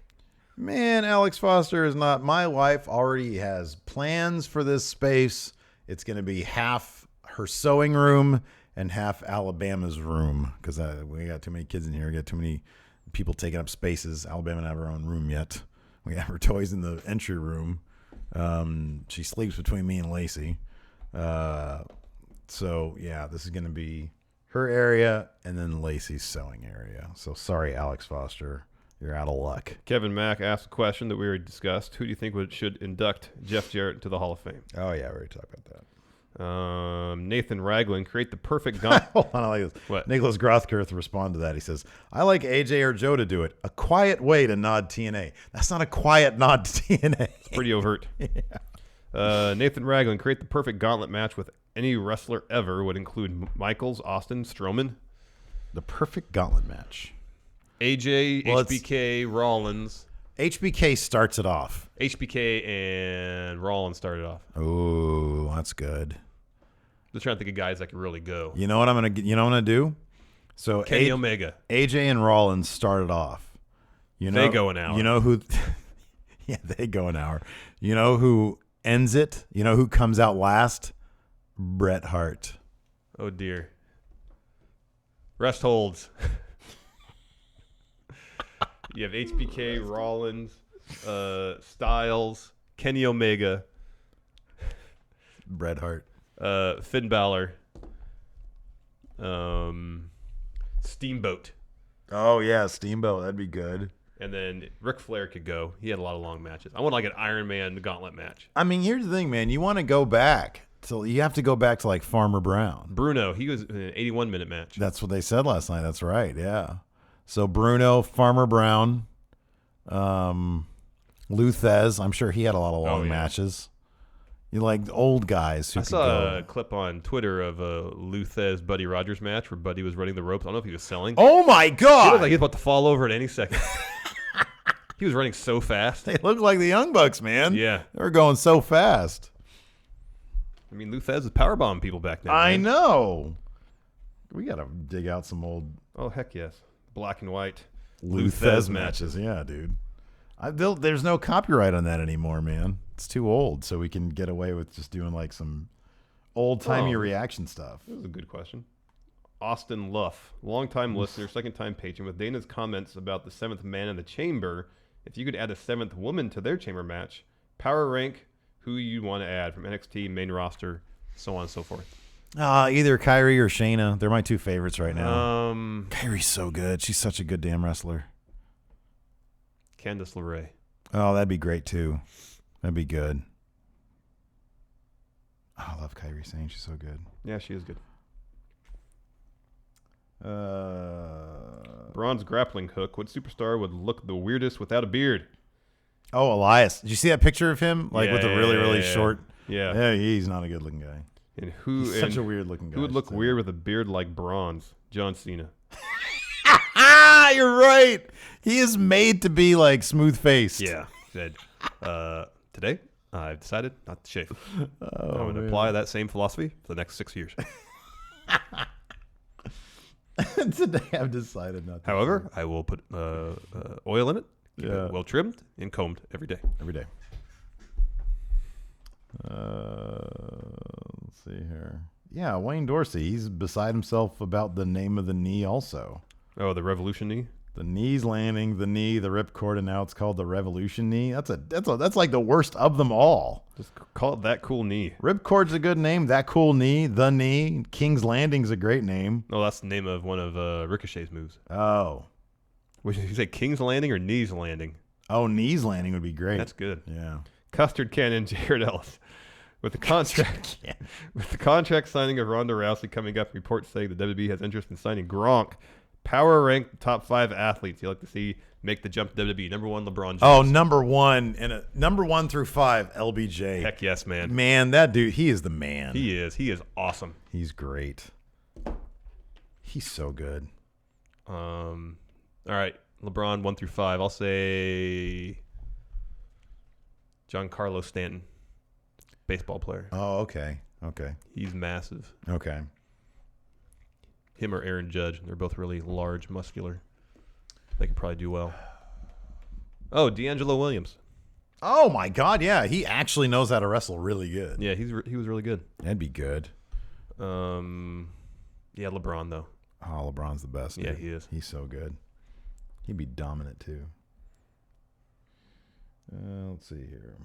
Man, Alex Foster is not. My wife already has plans for this space. It's going to be half her sewing room and half Alabama's room because we got too many kids in here. We got too many people taking up spaces. Alabama doesn't have her own room yet. We have her toys in the entry room. She sleeps between me and Lacey. So, yeah, this is going to be her area and then Lacey's sewing area. So, sorry, Alex Foster. You're out of luck. Kevin Mack asked a question that we already discussed. Who do you think should induct Jeff Jarrett into the Hall of Fame? Oh, yeah, we already talked about that. Nathan Ragland, create the perfect gauntlet. Hold on, I like this. What? Nicholas Grothkirth responded to that. He says, I like AJ or Joe to do it. A quiet way to nod TNA. That's not a quiet nod to TNA. It's pretty overt. Nathan Ragland, create the perfect gauntlet match with any wrestler ever. Would include Michaels, Austin, Strowman. The perfect gauntlet match. AJ, HBK, Rollins. HBK starts it off. HBK and Rollins started off. Oh, that's good. Just trying to think of guys that can really go. You know what I'm gonna do? So Kenny Omega. AJ and Rollins started off. They go an hour. You know who? Yeah, they go an hour. You know who ends it? You know who comes out last? Bret Hart. Oh dear. Rest holds. You have HBK, Rollins, Styles, Kenny Omega, Bret Hart, Finn Balor, Steamboat. Oh yeah, Steamboat. That'd be good. And then Ric Flair could go. He had a lot of long matches. I want like an Iron Man Gauntlet match. I mean, here's the thing, man. You want to go back. So you have to go back to like Farmer Brown. Bruno, he was in an 81-minute match. That's what they said last night. That's right. Yeah. So Bruno, Farmer Brown, Luthez. I'm sure he had a lot of long matches. You like old guys who I could saw go. a clip on Twitter of a Luthez Buddy Rogers match where Buddy was running the ropes. I don't know if he was selling. Oh my God! He looked like he was about to fall over at any second. He was running so fast. They look like the Young Bucks, man. Yeah. They were going so fast. I mean, Luthez was powerbombing people back then. I man. know. We got to dig out some old Oh, heck yes. Black and white Luthez matches. Yeah, dude. There's no copyright on that anymore, man. It's too old, so we can get away with just doing like some old-timey reaction stuff. That was a good question. Austin Luff, longtime listener, second-time patron, with Dana's comments about the 7th man in the chamber. If you could add a 7th woman to their chamber match, power rank who you want to add from NXT, main roster, so on and so forth. Either Kyrie or Shayna. They're my two favorites right now. Kyrie's so good. She's such a good damn wrestler. Candice LeRae. Oh, that'd be great too. That'd be good. Oh, I love Kyrie Sane. She's so good. Yeah, she is good. Bronze grappling hook. What superstar would look the weirdest without a beard? Oh, Elias. Did you see that picture of him? Like with the really, really short. Yeah. Yeah, he's not a good looking guy. And He's such a weird looking guy. Who would look weird with a beard like bronze? John Cena. You're right. He is made to be like smooth faced. Yeah. Said, today I've decided not to shave. I'm going to apply that same philosophy for the next 6 years. Today I've decided not to. However, I will put oil in it, keep Yeah. it well trimmed and combed every day. Every day. Let's see here. Yeah, Wayne Dorsey. He's beside himself about the name of the knee also. Oh, the Revolution knee? The knee's landing, the knee, the ripcord, and now it's called the Revolution knee. That's like the worst of them all. Just call it That Cool Knee. Ripcord's a good name. That Cool Knee, the knee. King's Landing's a great name. Oh, that's the name of one of Ricochet's moves. Oh. Would you say King's Landing or Knees Landing? Oh, Knees Landing would be great. That's good. Yeah. Custard Cannon, Jared Ellis. With the contract signing of Ronda Rousey coming up, reports say the WWE has interest in signing Gronk. Power ranked top 5 athletes you like to see make the jump to WWE. Number 1, LeBron James. Oh, number 1 number 1 through 5, LBJ. Heck yes, man. Man, that dude, he is the man. He is. He is awesome. He's great. He's so good. All right, LeBron 1 through 5. I'll say Giancarlo Stanton, baseball player. Oh, okay. Okay. He's massive. Okay. Him or Aaron Judge. They're both really large, muscular. They could probably do well. Oh, D'Angelo Williams. Oh my God, yeah, he actually knows how to wrestle really good. Yeah, he was really good. That'd be good. Yeah, LeBron though. Oh, LeBron's the best. Yeah, dude. he is. He's so good. He'd be dominant too. Let's see here.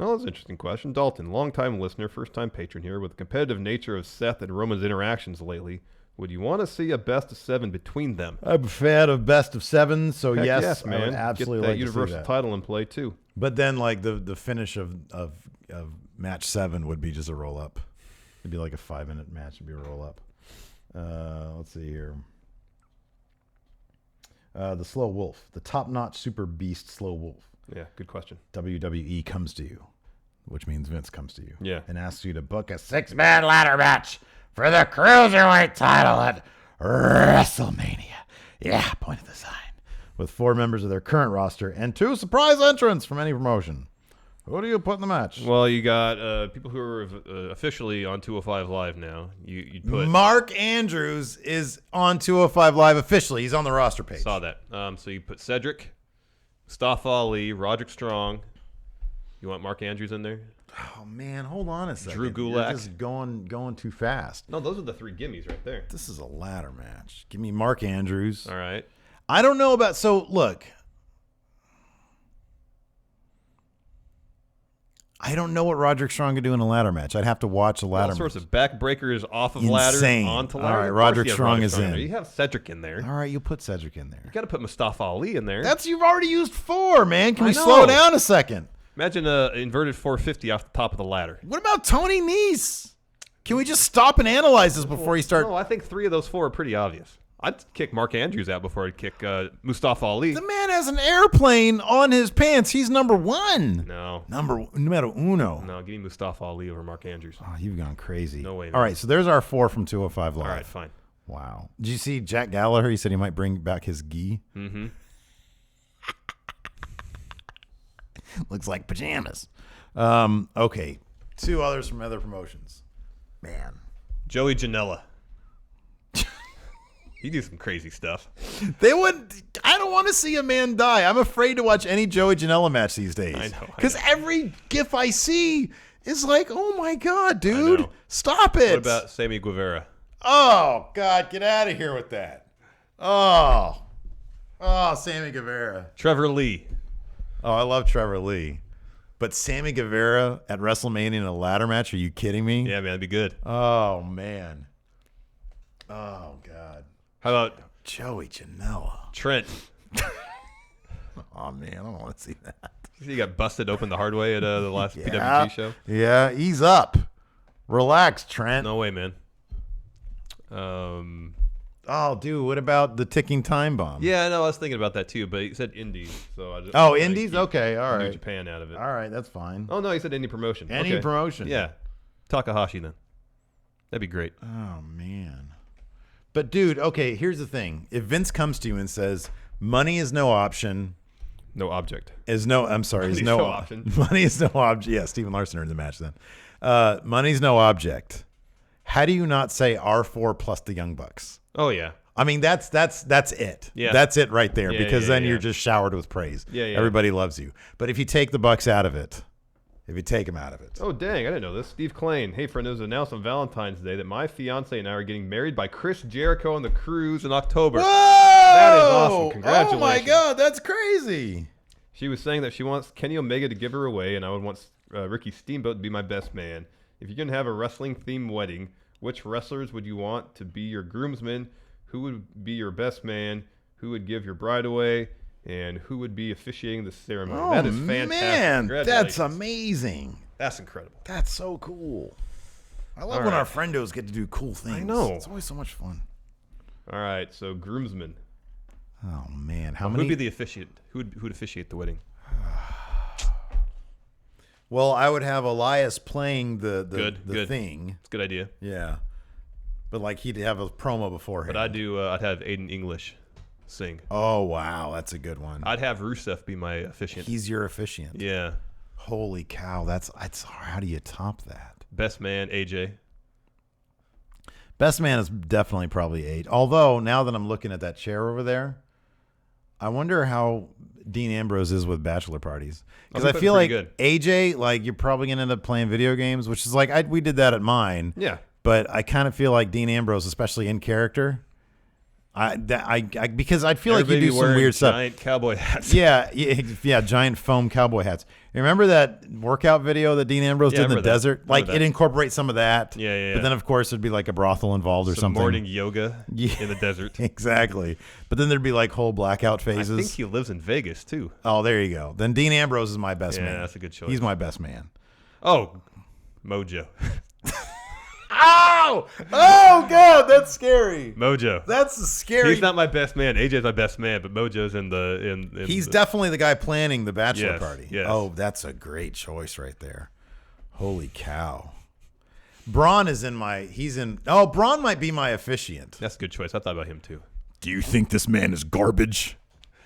Oh, that's an interesting question. Dalton, longtime listener, first-time patron here. With the competitive nature of Seth and Roman's interactions lately, would you want to see a best of 7 between them? I'm a fan of best of 7, so Heck yes, man. I would absolutely Get that like universal to see that. title in play too. But then, like the finish of match 7 would be just a roll up. It'd be like a 5-minute match. It'd be a roll up. Let's see here. The Slow Wolf, the top-notch super beast Slow Wolf. Yeah, good question. WWE comes to you, which means Vince comes to you. Yeah. And asks you to book a 6-man ladder match for the Cruiserweight title at WrestleMania. Yeah, point at the sign. With 4 members of their current roster and 2 surprise entrants from any promotion. Who do you put in the match? Well, you got people who are officially on 205 Live now. You put Mark Andrews is on 205 Live officially. He's on the roster page. Saw that. So you put Cedric, Mustafa Ali, Roderick Strong. You want Mark Andrews in there? Oh man, hold on a second. Drew Gulak. You're just going too fast. No, those are the 3 gimmies right there. This is a ladder match. Give me Mark Andrews. All right. I don't know about. So look. I don't know what Roderick Strong could do in a ladder match. I'd have to watch a ladder match. All sorts of backbreakers off of ladders onto ladders. All right, Roderick Strong is in. You have Cedric in there. All right, you put Cedric in there. You got to put Mustafa Ali in there. You've already used 4, man. Can we know. slow down a second? Imagine an inverted 450 off the top of the ladder. What about Tony Nese? Can we just stop and analyze this before you start? No, I think 3 of those 4 are pretty obvious. I'd kick Mark Andrews out before I'd kick Mustafa Ali. The man has an airplane on his pants. He's number 1. No. Numero uno. No, give me Mustafa Ali over Mark Andrews. Oh, you've gone crazy. No way, man. All right, so there's our 4 from 205 Live. All right, fine. Wow. Did you see Jack Gallagher? He said he might bring back his gi. Mm-hmm. Looks like pajamas. Okay. 2 others from other promotions. Man. Joey Janela. He do some crazy stuff. I don't want to see a man die. I'm afraid to watch any Joey Janela match these days. I know. Because every GIF I see is like, oh my God, dude. Stop it. What about Sammy Guevara? Oh, God, get out of here with that. Oh, Sammy Guevara. Trevor Lee. Oh, I love Trevor Lee. But Sammy Guevara at WrestleMania in a ladder match? Are you kidding me? Yeah, man, that'd be good. Oh, man. Oh, God. How about Joey Janela? Trent? Oh, man, I don't want to see that. He got busted open the hard way at the last PWG show. Yeah, ease up. Relax, Trent. No way, man. Oh, dude, what about the ticking time bomb? Yeah, I know. I was thinking about that too, but he said indies, so I just indies? Okay, all right. New Japan out of it. All right, that's fine. Oh no, he said indie promotion. Any promotion. Yeah, Takahashi then. That'd be great. Oh man. But dude, okay, here's the thing. If Vince comes to you and says money is no option, no object. Money's no option. Money is no object. Yeah, Stephen Larson earned the match then. Money's no object. How do you not say R4 plus the Young Bucks? Oh yeah. I mean, that's it. Yeah. That's it right there, Yeah, because then yeah. you're just showered with praise. Yeah. Everybody loves you. But if you take the Bucks out of it, Oh, dang. I didn't know this. Steve Klain. Hey, friend, it was announced on Valentine's Day that my fiance and I are getting married by Chris Jericho on the cruise in October. Whoa! That is awesome. Congratulations. Oh, my God. That's crazy. She was saying that she wants Kenny Omega to give her away, and I would want Ricky Steamboat to be my best man. If you're going to have a wrestling-themed wedding, which wrestlers would you want to be your groomsmen? Who would be your best man? Who would give your bride away? And who would be officiating the ceremony? Oh, that is fantastic. Man, that's Congratulations. amazing. That's incredible. That's so cool. I love All when right. our friendos get to do cool things. I know. It's always so much fun. All right, so groomsmen. Oh, man. How Who many? would be the officiant? Who'd officiate the wedding? Well, I would have Elias playing the Good. thing. It's a good idea. Yeah. But like he'd have a promo beforehand. But I'd have Aiden English sing. Oh, wow. That's a good one. I'd have Rusev be my officiant. He's your officiant. Yeah. Holy cow. That's how do you top that? Best man, AJ. Best man is definitely probably 8. Although, now that I'm looking at that chair over there, I wonder how Dean Ambrose is with bachelor parties. Because I feel like good. AJ, like you're probably going to end up playing video games, which is like, we did that at mine. Yeah. But I kind of feel like Dean Ambrose, especially in character, because I feel like you do some weird stuff. Giant cowboy hats. Yeah, giant foam cowboy hats. You remember that workout video that Dean Ambrose did in the desert? Like it incorporates some of that. Yeah. But then of course there'd be like a brothel involved or something. Morning yoga in the desert. Exactly. But then there'd be like whole blackout phases. I think he lives in Vegas too. Oh, there you go. Then Dean Ambrose is my best man. Yeah, that's a good choice. He's my best man. Oh, Mojo. Oh God, that's scary. Mojo. That's scary. He's not my best man. AJ's my best man, but Mojo's in He's definitely the guy planning the bachelor party. Yes. Oh, that's a great choice right there. Holy cow. Braun is Braun might be my officiant. That's a good choice. I thought about him too. Do you think this man is garbage?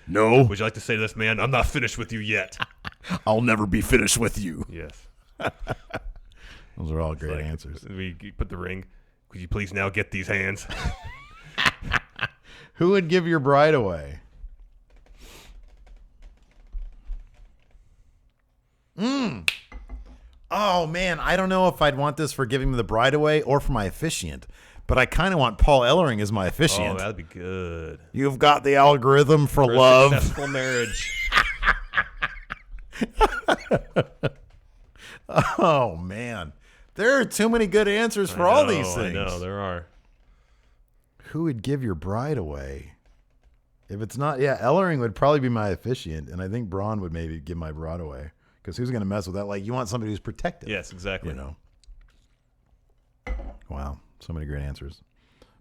No. Would you like to say to this man, I'm not finished with you yet? I'll never be finished with you. Yes. Those are all great answers. We put the ring. Could you please now get these hands? Who would give your bride away? Oh, man. I don't know if I'd want this for giving the bride away or for my officiant, but I kind of want Paul Ellering as my officiant. Oh, that'd be good. You've got the algorithm for love. Successful marriage. Oh, man. There are too many good answers for all these things. I know, there are. Who would give your bride away? If it's not, Ellering would probably be my officiant, and I think Braun would maybe give my bride away. Because who's going to mess with that? Like, you want somebody who's protected. Yes, exactly. You know. Wow, so many great answers.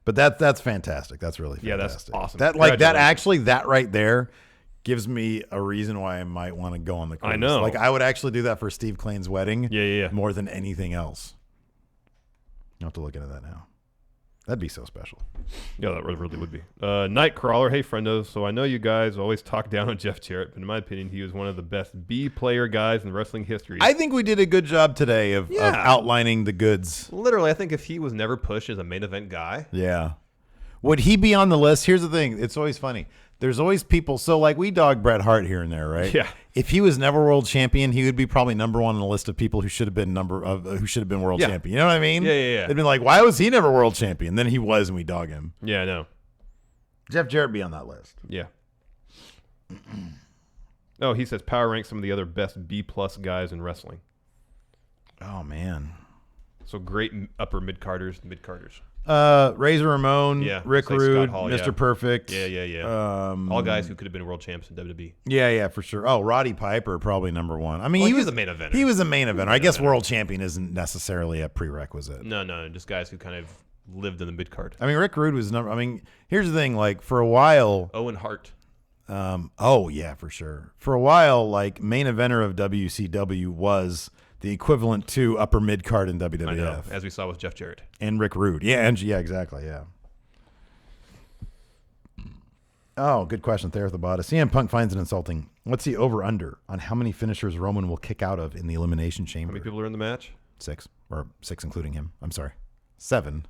But that's fantastic. That's really fantastic. Yeah, that's awesome. That right there gives me a reason why I might want to go on the cruise. I know. Like, I would actually do that for Steve Klane's wedding. Yeah. More than anything else. I'll have to look into that now. That'd be so special. Yeah, that really would be. Nightcrawler, hey, friendo. So I know you guys always talk down on Jeff Jarrett, but in my opinion, he was one of the best B-player guys in wrestling history. I think we did a good job today of outlining the goods. Literally, I think if he was never pushed as a main event guy. Yeah. Would he be on the list? Here's the thing. It's always funny. There's always people. So, like, we dog Bret Hart here and there, right? Yeah. If he was never world champion, he would be probably number one on the list of people who should have been world champion. You know what I mean? Yeah. They'd been like, why was he never world champion? Then he was, and we dog him. Yeah, I know. Jeff Jarrett be on that list. Yeah. Oh, he says power rank some of the other best B-plus guys in wrestling. Oh, man. So great upper mid-carders. Razor Ramon, Rick like Rude, Scott Hall, Mr. Perfect. Yeah. All guys who could have been world champs in WWE. Yeah, for sure. Oh, Roddy Piper, probably number one. I mean, he was a main eventer. He was a main eventer. I guess world champion isn't necessarily a prerequisite. No, just guys who kind of lived in the mid card. I mean, Rick Rude was here's the thing. Like, for a while, Owen Hart. For sure. For a while, like, main eventer of WCW was the equivalent to upper mid card in WWF. I know, as we saw with Jeff Jarrett and Rick Rude. Yeah, exactly. Yeah. Oh, good question there at the bottom. CM Punk finds it insulting. What's the over/under on how many finishers Roman will kick out of in the Elimination Chamber? How many people are in the match? 6, or 6 including him. I'm sorry, 7. I'm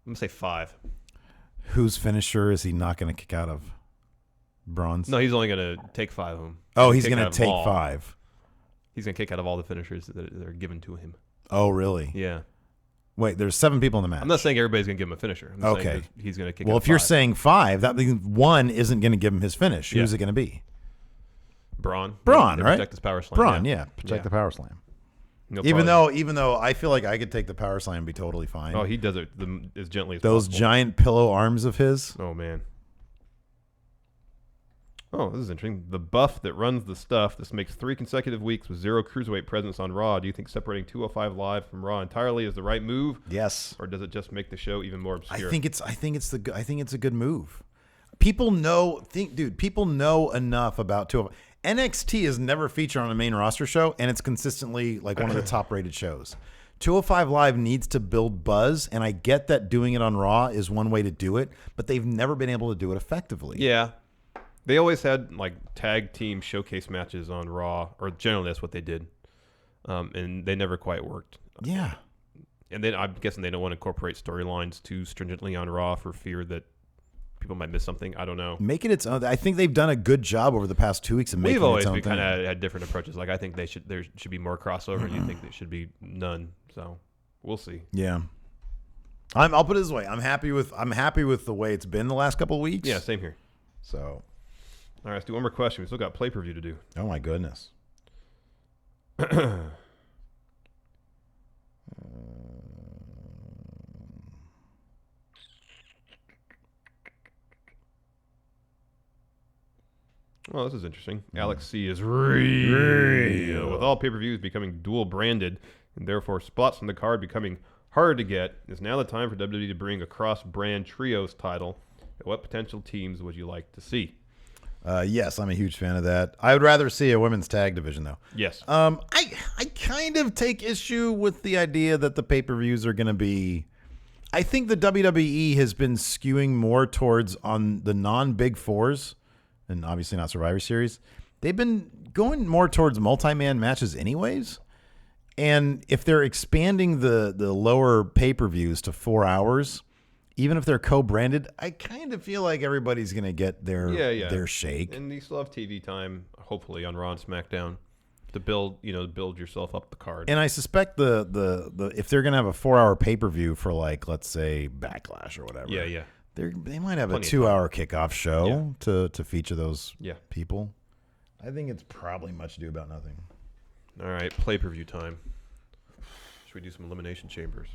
gonna say 5. Whose finisher is he not going to kick out of? Braun's? No, he's only gonna take 5 of them. Oh, he's going to take 5. He's going to kick out of all the finishers that are given to him. Oh, really? Yeah. Wait, there's 7 people in the match. I'm not saying everybody's going to give him a finisher. I'm saying that he's going to kick out Well, if you're saying 5, that means 1 isn't going to give him his finish. Who's it going to be? Braun, right? Protect his power slam. Braun, protect the power slam. Even though I feel like I could take the power slam and be totally fine. Oh, he does it as gently as those possible. Giant pillow arms of his. Oh, man. Oh, this is interesting. The buff that runs the stuff. This makes 3 consecutive weeks with 0 cruiserweight presence on Raw. Do you think separating 205 Live from Raw entirely is the right move? Yes. Or does it just make the show even more obscure? I think it's a good move. People know enough about 205. NXT is never featured on a main roster show, and it's consistently like one of the top rated shows. 205 Live needs to build buzz, and I get that doing it on Raw is one way to do it, but they've never been able to do it effectively. Yeah. They always had like tag team showcase matches on Raw, or generally that's what they did, and they never quite worked. Yeah, and then I'm guessing they don't want to incorporate storylines too stringently on Raw for fear that people might miss something. I don't know. Make it its own. I think they've done a good job over the past 2 weeks of making it its own thing. We've always kind of had different approaches. Like I think there should be more crossover, and you think there should be none. So we'll see. Yeah, I'll put it this way. I'm happy with the way it's been the last couple of weeks. Yeah, same here. So. All right, let's do one more question. We still got pay-per-view to do. Oh, my goodness. Well, this is interesting. Alex C. is real. With all pay-per-views becoming dual-branded and therefore spots on the card becoming harder to get, is now the time for WWE to bring a cross-brand trios title. What potential teams would you like to see? Yes, I'm a huge fan of that. I would rather see a women's tag division, though. Yes. I kind of take issue with the idea that the pay-per-views are going to be... I think the WWE has been skewing more towards on the non-Big Fours, and obviously not Survivor Series, they've been going more towards multi-man matches anyways. And if they're expanding the lower pay-per-views to 4 hours, even if they're co-branded, I kind of feel like everybody's going to get their shake. And you still have TV time, hopefully, on Raw and SmackDown to build yourself up the card. And I suspect the if they're going to have a 4-hour pay-per-view for, like, let's say Backlash or whatever. Yeah. They might have Plenty a 2-hour kickoff show to feature those people. I think it's probably much ado about nothing. All right, pay-per-view time. Should we do some Elimination Chambers?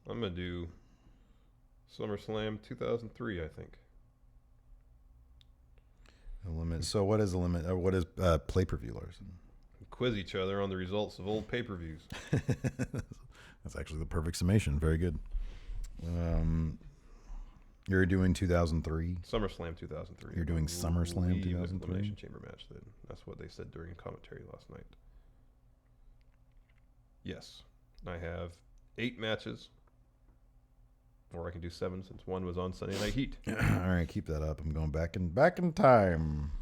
I'm going to do SummerSlam 2003, I think. So what is the limit? What is pay-per-view, Larson? Quiz each other on the results of old pay-per-views. That's actually the perfect summation. Very good. You're doing 2003? SummerSlam 2003. You're doing SummerSlam 2003? Elimination Chamber match then. That's what they said during commentary last night. Yes. I have 8 matches. Or I can do 7 since one was on Sunday Night Heat. All right, keep that up. I'm going back in time.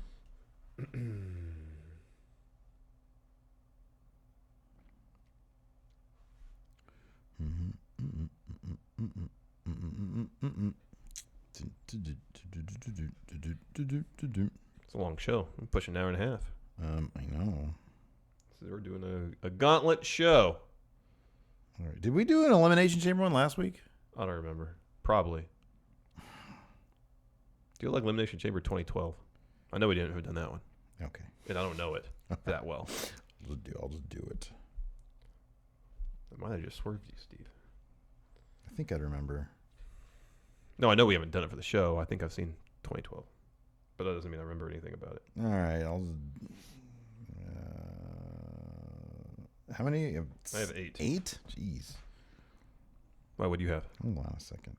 It's a long show. I'm pushing an hour and a half. I know. So we're doing a gauntlet show. All right. Did we do an Elimination Chamber one last week? I don't remember. Probably. Do you like Elimination Chamber 2012? I know we didn't have done that one. Okay. And I don't know it that well. I'll just do it. I might have just swerved you, Steve. I think I remember. No, I know we haven't done it for the show. I think I've seen 2012. But that doesn't mean I remember anything about it. All right. How many? I have 8. 8? Jeez. Why would you have? Hold on a second.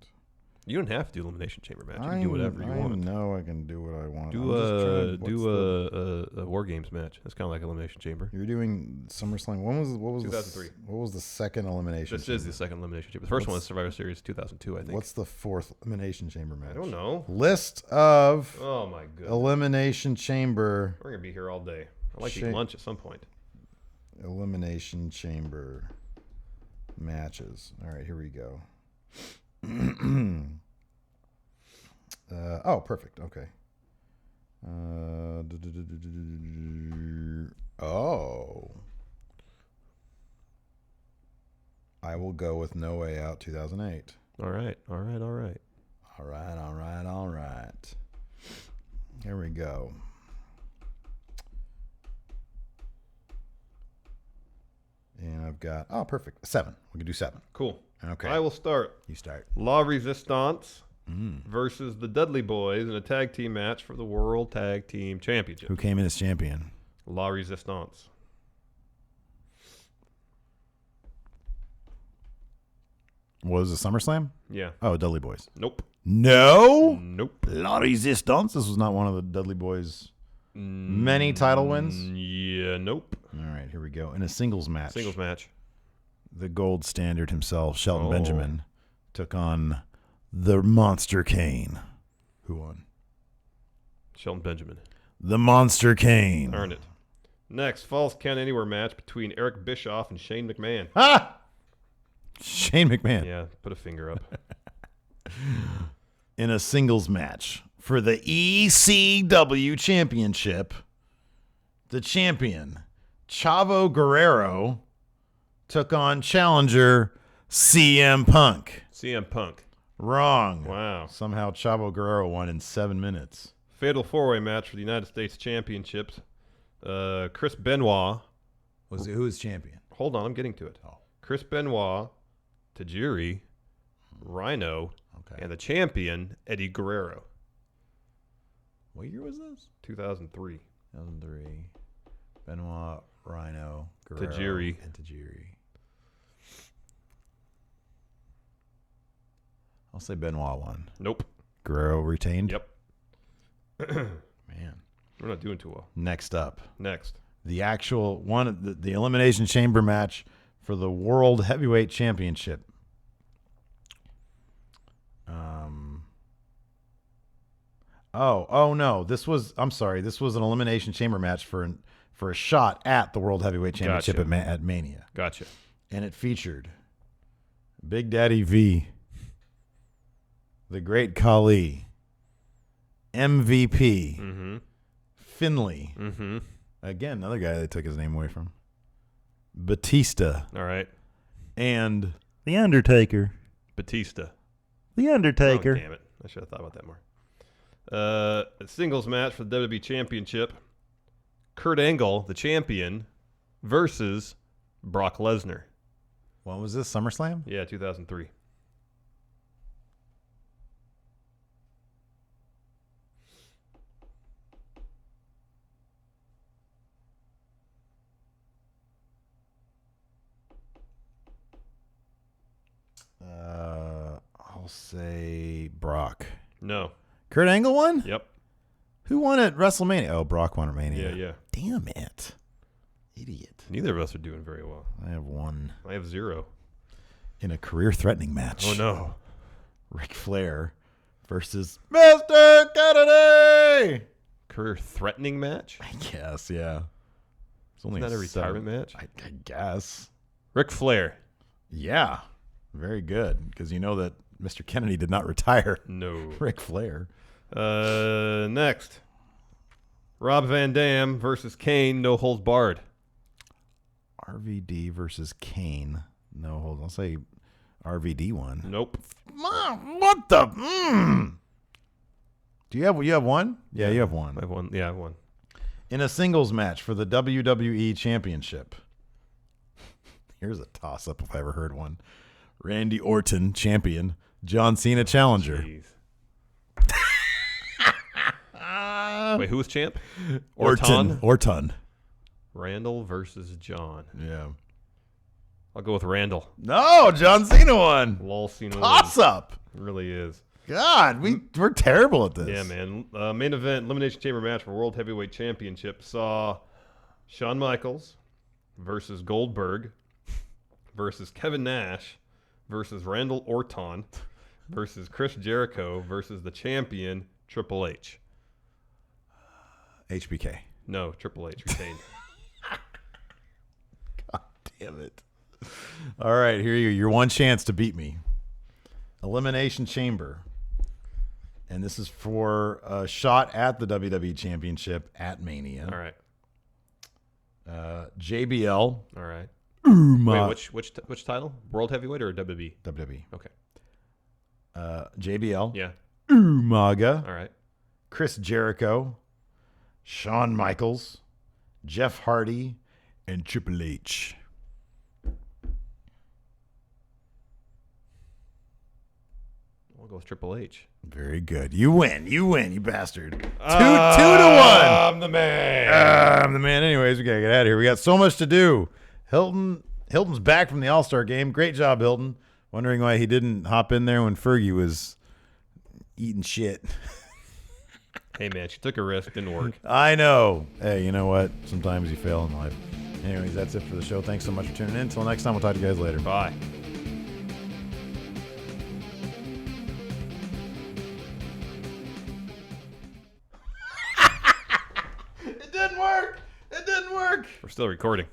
You don't have to do Elimination Chamber match. You can do whatever you want. I know I can do what I want. Do a War Games match. That's kind of like Elimination Chamber. You're doing SummerSlam. What was 2003. What was the second Elimination This Chamber? is the second Elimination Chamber. The first one was Survivor Series 2002, I think. What's the fourth Elimination Chamber match? I don't know. List of Oh, my goodness. Elimination Chamber. We're going to be here all day. I'd like to eat lunch at some point. Elimination Chamber matches. All right, here we go. Perfect. Okay. I will go with No Way Out 2008. All right. Here we go. And I've got, perfect. 7. We can do 7. Cool. Okay. I will start. You start. La Resistance versus the Dudley Boys in a tag team match for the World Tag Team Championship. Who came in as champion? La Resistance. Was it SummerSlam? Yeah. Oh, Dudley Boys. Nope. No? Nope. La Resistance? This was not one of the Dudley Boys' many title wins? Yeah, nope. All right, here we go. In a singles match. Singles match. The gold standard himself, Shelton Benjamin, took on the Monster Kane. Who won? Shelton Benjamin. The Monster Kane. Earned it. Next, Falls Count Anywhere match between Eric Bischoff and Shane McMahon. Ah! Shane McMahon. Yeah, put a finger up. In a singles match for the ECW Championship, the champion, Chavo Guerrero, took on challenger CM Punk. CM Punk. Wrong. Wow. Somehow Chavo Guerrero won in 7 minutes. Fatal 4-way match for the United States Championships. Chris Benoit. Who was champion? Hold on, I'm getting to it. Chris Benoit, Tajiri, Rhino, and the champion, Eddie Guerrero. What year was this? 2003. 2003. Benoit, Rhino, Guerrero, Tajiri. and Tajiri. I'll say Benoit won. Nope. Guerrero retained? Yep. Man. We're not doing too well. Next up. Next. The actual one, the Elimination Chamber match for the World Heavyweight Championship. Oh no. I'm sorry. This was an Elimination Chamber match for a shot at the World Heavyweight Championship Gotcha. at Mania. Gotcha. And it featured Big Daddy V, the Great Khali, MVP, Mm-hmm. Finley. Mm-hmm. Again, another guy they took his name away from. Batista. All right. And The Undertaker. Batista. The Undertaker. Oh, damn it. I should have thought about that more. A singles match for the WWE Championship. Kurt Angle, the champion, versus Brock Lesnar. What was this? SummerSlam? Yeah, 2003. I'll say Brock. No. Kurt Angle won? Yep. Who won at WrestleMania? Oh, Brock won at Mania. Yeah. Damn it. Idiot. Neither of us are doing very well. I have one. I have 0. In a career-threatening match. Oh, no. Ric Flair versus Mr. Kennedy. Career-threatening match? I guess, yeah. It's only Isn't that a retirement match? I guess. Ric Flair. Yeah. Very good. Because you know that Mr. Kennedy did not retire. No. Ric Flair. Next. Rob Van Dam versus Kane, no holds barred. RVD versus Kane. No, hold on. I'll say RVD won. Nope. What the? Do you have one? Yeah, you have one. I have one. Yeah, I have one. In a singles match for the WWE Championship. Here's a toss-up if I ever heard one. Randy Orton, champion. John Cena, challenger. Jeez. Wait, who was champ? Orton. Randall versus John. Yeah. I'll go with Randall. No, John Cena won. Lol, Cena wins. Toss-up. It really is. God, we're terrible at this. Yeah, man. Main event, Elimination Chamber match for World Heavyweight Championship saw Shawn Michaels versus Goldberg versus Kevin Nash versus Randall Orton versus Chris Jericho versus the champion, Triple H. HBK. No, Triple H retained. God damn it. All right, here you go. Your one chance to beat me. Elimination Chamber. And this is for a shot at the WWE Championship at Mania. All right. JBL. All right. Wait, which title? World Heavyweight or WWE? WWE. Okay. JBL. Yeah. Umaga. All right. Chris Jericho. Shawn Michaels. Jeff Hardy. And Triple H. I'll go with Triple H. Very good. You win, you bastard. 2-1. I'm the man. I'm the man. Anyways, we gotta get out of here. We got so much to do. Hilton's back from the All-Star game. Great job, Hilton. Wondering why he didn't hop in there when Fergie was eating shit. Hey, man, she took a risk. Didn't work. I know. Hey, you know what? Sometimes you fail in life. Anyways, that's it for the show. Thanks so much for tuning in. Until next time, we'll talk to you guys later. Bye. It didn't work. We're still recording.